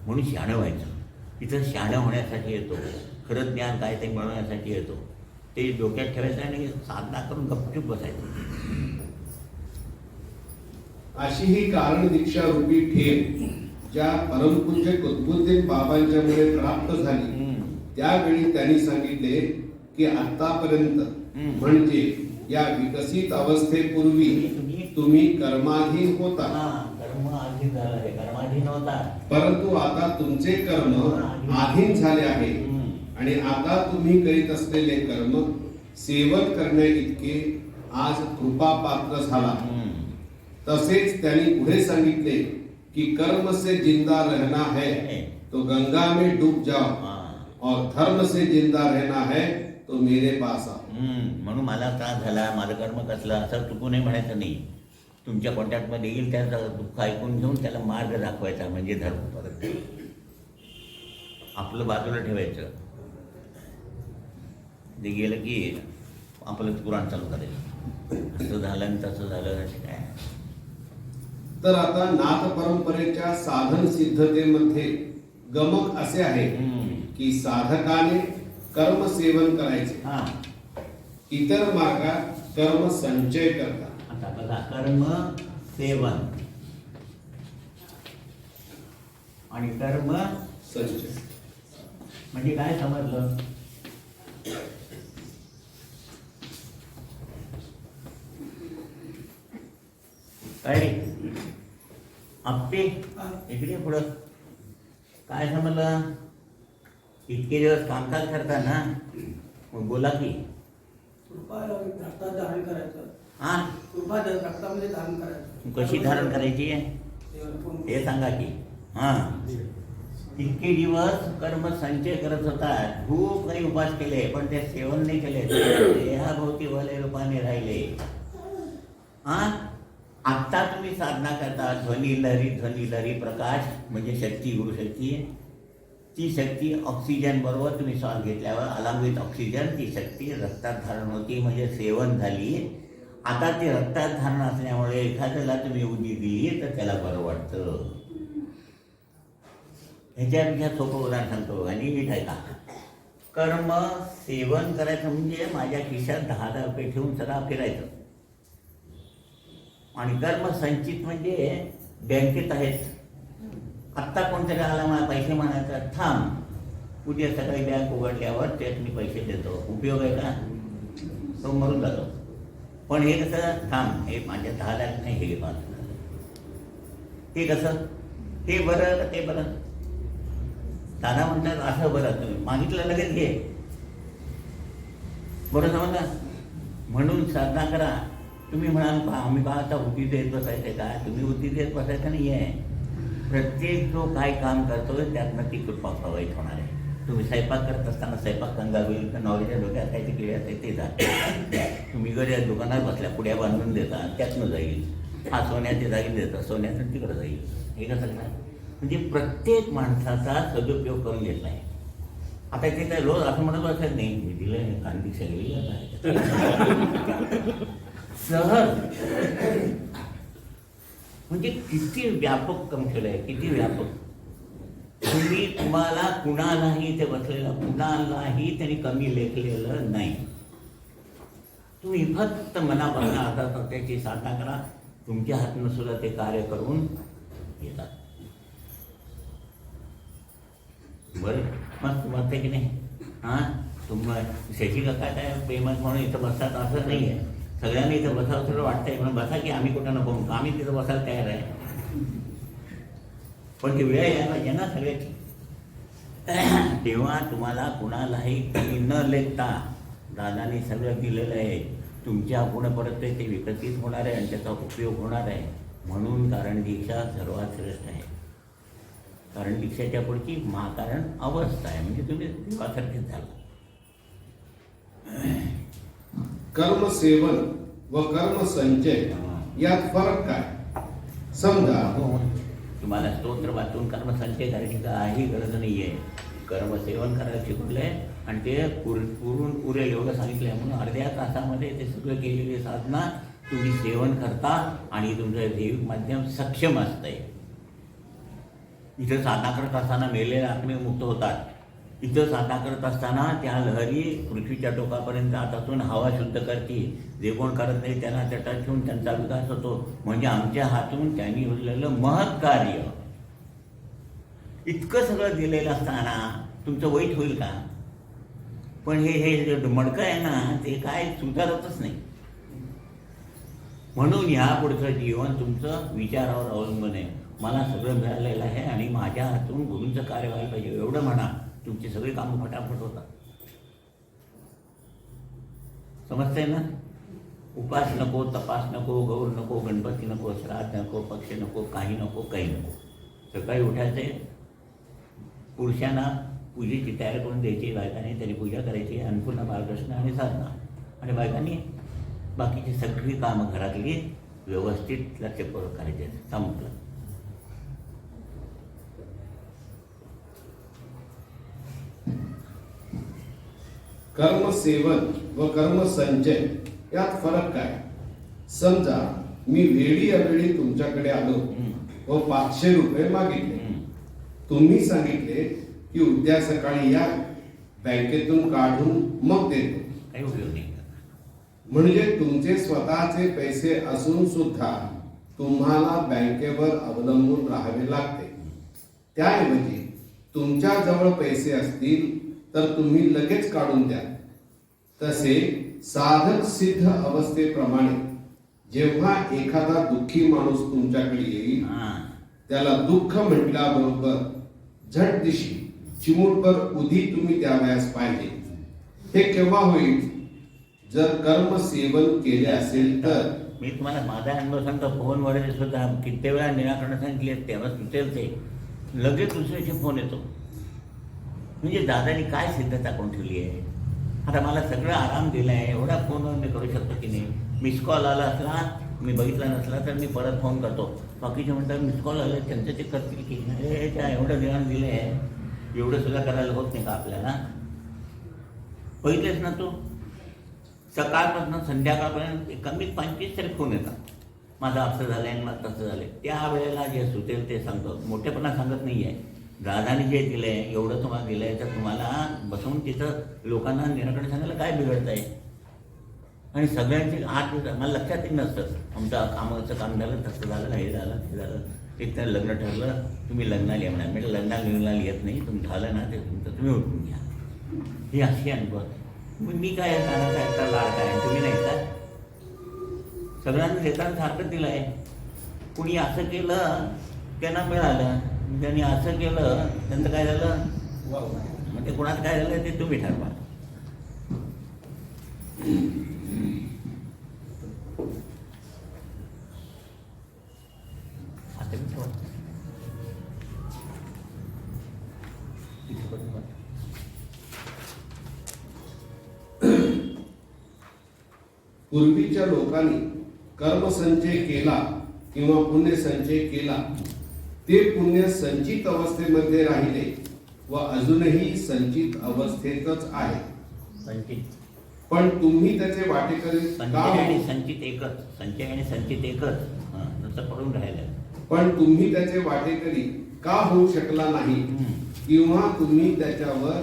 म्हणून शहाणं व्हायचं. इथं शहाणं होण्यासाठी येतो. खरं ज्ञान काय ते मिळवण्यासाठी येतो. ते डोक्यात ठेवायचं आणि साधना करून गपचूप बसायचं. अशी ही कारण दीक्षा रूपी ठेव ज्या परमपूज्य कुतुबुद्दीन बाबांच्यामुळे प्राप्त झाली त्यावेळी त्यांनी सांगितले की आतापर्यंत म्हणजे या विकसित अवस्थेपूर्वी तुम्ही कर्माधीन होता. कर्माधीन होता. परंतु आता तुमचे कर्म अधीन झाले आहे. आणि आता तुम्ही करीत असलेले कर्म सेवत करण्या इतके आज कृपापात्र झाला. तसेच त्यांनी पुढे सांगितले कि कर्म से जिंदा रहना है तो गंगा में डूब जाओ और धर्म से जिंदा रहना है तो मेरे पास आओ. म्हणून मला त्रास झाला, माझं कर्म कसलं असं चुकूनही म्हणायचं नाही. तुमच्या कॉन्टॅक्टमध्ये येईल त्याचं दुःख ऐकून घेऊन त्याला मार्ग दाखवायचा म्हणजे धर्म. परत आपलं बाजूला ठेवायचं. ते गेलं की आपलं कुराण चालू करायचं. असं झालं आणि तसं झालं काय. तर आता नाथ परंपरेच्या साधन सिद्धतेमध्ये गमक असे आहे की साधकाने कर्म सेवन करायचे. इतर मार्गात कर्म संचय करतात. आता बघा कर्म सेवन आणि कर्म संचय. म्हणजे काय समजलं? काय आपटे इकडे पुढं काय समजलं? इतके दिवस कामकाज करता ना, मग बोला की. कृपा रक्तात धारण करायचं. हा, कृपा रक्तामध्ये धारण करायचं. कशी धारण करायची हे सांगा की. हा, इतके दिवस कर्म संचय करत होता, खूप काही उपास केले, पण ते सेवन नाही केले, देहाभोवती वलय रूपाने राहिले. हा, आत्ता तुम्ही साधना करता, ध्वनी लहरी प्रकाश म्हणजे शक्ती, गुरुशक्ती. ती शक्ती ऑक्सिजन बरोबर तुम्ही श्वास घेतल्यावर अलॉंग विथ ऑक्सिजन ती शक्ती रक्तात धारण होती, म्हणजे सेवन झाली. आता ती रक्तात धारण असल्यामुळे एखाद्याला तुम्ही उदी दिली तर त्याला बरं वाटतं. ह्याच्यापेक्षा सोपं उदाहरण सांगतो आणि नीट ऐका. कर्म सेवन करायचं म्हणजे माझ्या खिशात 10,000 रुपये ठेवून सदा फिरायचं. आणि कर्म संचित म्हणजे बँकेत आहेत. आत्ता कोणतरी आला मला पैसे म्हणायचं, थांब उद्या सकाळी बँक उघडल्यावर त्यात मी पैसे देतो. उपयोग आहे का? तो मरून जातो. पण हे कसं, थांब हे माझ्या 10 लाख नाही, हे 5 लाख. हे कसं, हे बरं का ते बरं? दादा म्हणतात असं बरं, तुम्ही मागितलं लगेच घे, बरं समजलं. म्हणून साधना करा. तुम्ही म्हणाल पहा आम्ही का आता उती देत बसायचं का? तुम्ही उती देत बसायचं नाही आहे. प्रत्येक जो काय काम करतोय त्यातनं ती कृपा प्रवाहित होणार आहे. तुम्ही स्वयंपाक करत असताना स्वयंपाक कंगा होईल, तर नवऱ्याच्या डोक्यात काही क्रिया असते ते जाते. तुम्ही घरी दुकानात बसल्या पुड्या बांधून देता, त्यातनं जाईल. हा सोन्याच्या जागी देतं, सोन्यातून तिकडं जाईल. हे कसं काय? म्हणजे प्रत्येक माणसाचा सदुपयोग करून घेतला आहे. आता ते काय रोज असं म्हणत बसत नाही, मी दिलं कांदी सगळी सहज. म्हणजे किती व्यापक काम केलंय, किती व्यापक. तुम्हाला कुणालाही ते बसलेलं कुणालाही त्यांनी कमी लेखलेलं नाही. तुम्ही फक्त मनापासून आता त्याची साधना करा, तुमच्या हातनं सुद्धा ते कार्य करून येतात. बरं मग म्हणते की नाही? हां, शशी काका काय प्रेमच म्हणून इथं बसतात असं नाही आहे. सगळ्यांनी इथं बसावं सगळं वाटतंय म्हणून बसा की आम्ही कुठं नको, आम्ही तिथं बसायला तयार आहे. पण ती वेळ यायला पाहिजे ना सगळ्याची. तेव्हा तुम्हाला कुणालाही कमी न लेखता दादाने सगळं दिलेलं आहे. तुमच्या पुढं परत ते विकसित होणार आहे आणि त्याचा उपयोग होणार आहे. म्हणून कारण दीक्षा सर्वात श्रेष्ठ आहे. कारण दीक्षाच्या पुढची महाकारण अवस्था आहे, म्हणजे तुम्ही देवासारखेच झाला. कर्म सेवन व कर्म संचय यात फरक काय? समजा तुम्हाला स्तोत्र वाचून कर्मसंचय करायची काही गरज नाही आहे. कर्मसेवन करायला शिकवलंय आणि ते पुरून पुरेल एवढं सांगितलंय. म्हणून अर्ध्या तासामध्ये ते सगळं केलेली साधना तुम्ही सेवन करता आणि तुमचं दैविक माध्यम सक्षम असतंय. इथं साधना करत असताना मेलेले आत्मे मुक्त होतात. इथं साधना करत असताना त्या लहरी पृथ्वीच्या टोकापर्यंत जात असून हवा शुद्ध करते. जे कोण करत नाही त्यांना तटात ठेवून त्यांचा विकास होतो. म्हणजे आमच्या हातून त्यांनी उरलेलं महत् कार्य. इतकं सगळं दिलेलं असताना तुमचं वाईट होईल का? पण हे जे मडकं आहे ना, ते काय सुधारतच नाही. म्हणून ह्या पुढचं जीवन तुमचं विचारावर अवलंबून आहे. मला सगळं मिळालेलं आहे आणि माझ्या हातून गुरूंचं कार्य व्हायला पाहिजे एवढं म्हणा, तुमची सगळी कामं फटाफट होतात. समजतंय ना? उपास नको, तपास नको, गौर नको, गणपती नको, श्राद्ध नको, पक्ष नको, काही नको, काही नको. सकाळी उठायचे, पुरुषांना पूजेची तयारी करून द्यायची, बायकांनी त्यांनी पूजा करायची, अन्नपूर्णा, बालकृष्ण आणि साधना. आणि बायकांनी बाकीची सगळी कामं घरातली व्यवस्थित लक्षपूर्वक करायचे. संपलं. कर्म सेवन व कर्म संचय यात फरक काय? समजा मी वेळी अवेळी तुमच्याकडे आलो व 500 रुपये मागितले. तुम्ही सांगितले की उद्या सकाळी या, बँकेतून काढून मग देतो. काही उपयोग नाही. म्हणजे तुमचे स्वतःचे पैसे असून सुद्धा तुम्हाला बँकेवर अवलंबून राहावे लागते. त्याऐवजी तुमच्या जवळ पैसे असतील तर तुम्ही लगेच काढून द्या. तसे साधक सिद्ध अवस्थेप्रमाणे जेव्हा एखादा दुःखी माणूस तुमच्याकडे येईल हा. त्याला दुःख म्हटल्याबरोबर झटदिशी चिमूटभर उधी तुम्ही द्यावयास पाहिजे. हे केव्हा होईल? जर कर्म सेवन केले असेल तर. मी तुम्हाला माझा अनुभव सांगतो. फोनवर सुद्धा किती वेळा निराकरण सांगितले तेव्हा सुचेल ते लगेच दुसऱ्याचे फोन येतो. म्हणजे दादानी काय सिद्धता करून ठेवली आहे. आता मला सगळं आराम दिला आहे. एवढा फोनवर मी करू शकतो की नाही. मिस कॉल आला असला मी बघितला नसला तर मी परत फोन करतो. बाकीचे म्हणतात मिस कॉल आले त्यांचं ते करतील की नाही. त्या एवढं ज्ञान दिलं आहे एवढं सुद्धा करायला होत नाही का आपल्याला. पहिलेच ना तो सकाळपासून संध्याकाळपर्यंत कमीत 25 तरी फोन येतात. माझं असं झालं आहे माझं तसं झालं आहे. त्या वेळेला जे सुचेल ते सांगतो. मोठेपणा सांगत नाही आहे. दादाने जे दिलं आहे एवढं तुम्हाला दिलं आहे तर तुम्हाला बसवून तिथं लोकांना निराकरण सांगायला काय बिघडत आहे. आणि सगळ्यांचे हात मला लक्षातही नसतं. आमचं कामाचं काम झालं तसं झालं हे झालं ते झालं. एक तर लग्न ठरलं तुम्ही लग्नाला येणार म्हणजे लग्नाला येत नाही. तुम्ही झालं ना ते तुमचं तुम्ही उठून घ्या. हे अशी अनुभव. मी काय कानाचा लाडका आहे तुम्ही नाही का. सगळ्यांना देताना सारखं दिलं आहे. कुणी असं केलं त्यांना मिळालं. त्यांनी असं केलं त्यांचं काय झालं मग ते कुणाचं काय झालं ते तुम्ही ठरवा. पूर्वीच्या लोकांनी कर्मसंचय केला किंवा पुण्यसंचय केला ते पुण्य संचित अवस्थेमध्ये राहिले व अजूनही संचित अवस्थेतच आहे. संचित पण तुम्ही त्याचे वाटेकरी संचय का आणि हो- संचित एकच. संचय आणि संचित एकच तसं पडून राहिलं. पण तुम्ही त्याचे वाटेकरी का होऊ शकला नाही किंवा तुम्ही त्याच्यावर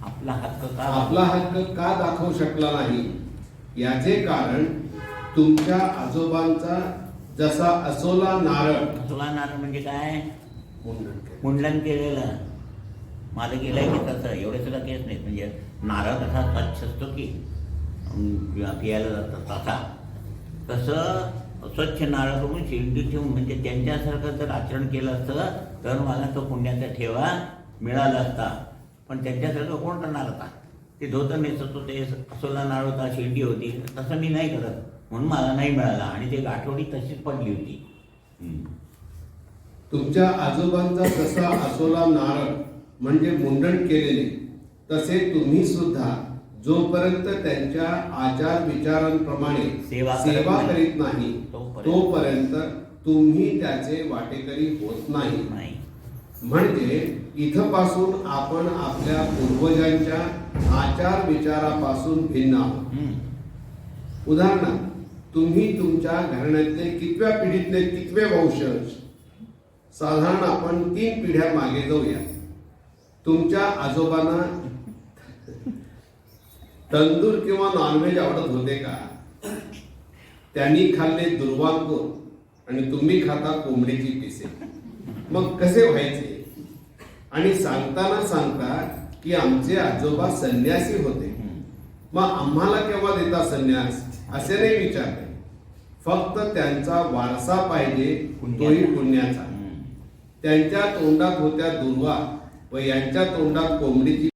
आपला हक्क का आपला हक्क का दाखवू शकला नाही. याचे कारण तुमच्या आजोबांचा जसा असोला नारळ नारळ म्हणजे काय मुंडन केलेलं. माझं केलंय की तसं एवढे सुद्धा केस नाहीत. म्हणजे नारळ कसा स्वच्छ असतो की पियाला जातं तसा तसं स्वच्छ नारळ करून शेंडी ठेवून म्हणजे त्यांच्यासारखं जर आचरण केलं असतं तर मला तो पुण्याचा ठेवा मिळाला असता. पण त्यांच्यासारखं कोण करणार होता. ते धोतर नेसत होते असोला नारळ होता शेंडी होती तसं मी नाही करत म्हणून मला नाही मिळाला. आणि ते गाठोडी तशीच पडली होती. तुमच्या आजोबांचा जसा असोला नारळ म्हणजे मुंडन केलेले तसे तुम्ही सुद्धा जोपर्यंत त्यांच्या आचार विचारांप्रमाणे सेवा करीत नाही तोपर्यंत तुम्ही त्याचे वाटेकरी होत नाही. म्हणजे इथपासून आपण आपल्या पूर्वजांच्या आचार विचारापासून भिन्न आहोत. उदाहरणार्थ तुम्ही तुमच्या घराण्यातले कितव्या पिढीतले कितवे वंशज. साधारण आपण 3 पिढ्या मागे जाऊया. तुमच्या आजोबांना तंदूर किंवा नॉनव्हेज आवडत होते का? त्यांनी खाल्ले दुर्वांकूर आणि तुम्ही खाता कोंबडीची पिसे. मग कसे व्हायचे? आणि सांगता की आमचे आजोबा संन्यासी होते. मग आम्हाला केव्हा देता संन्यास असे नाही विचारले. फक्त त्यांचा वारसा पाहिजे तोही पुण्याचा. त्यांच्या तोंडात होत्या दुर्वा व यांच्या तोंडात कोंबडीची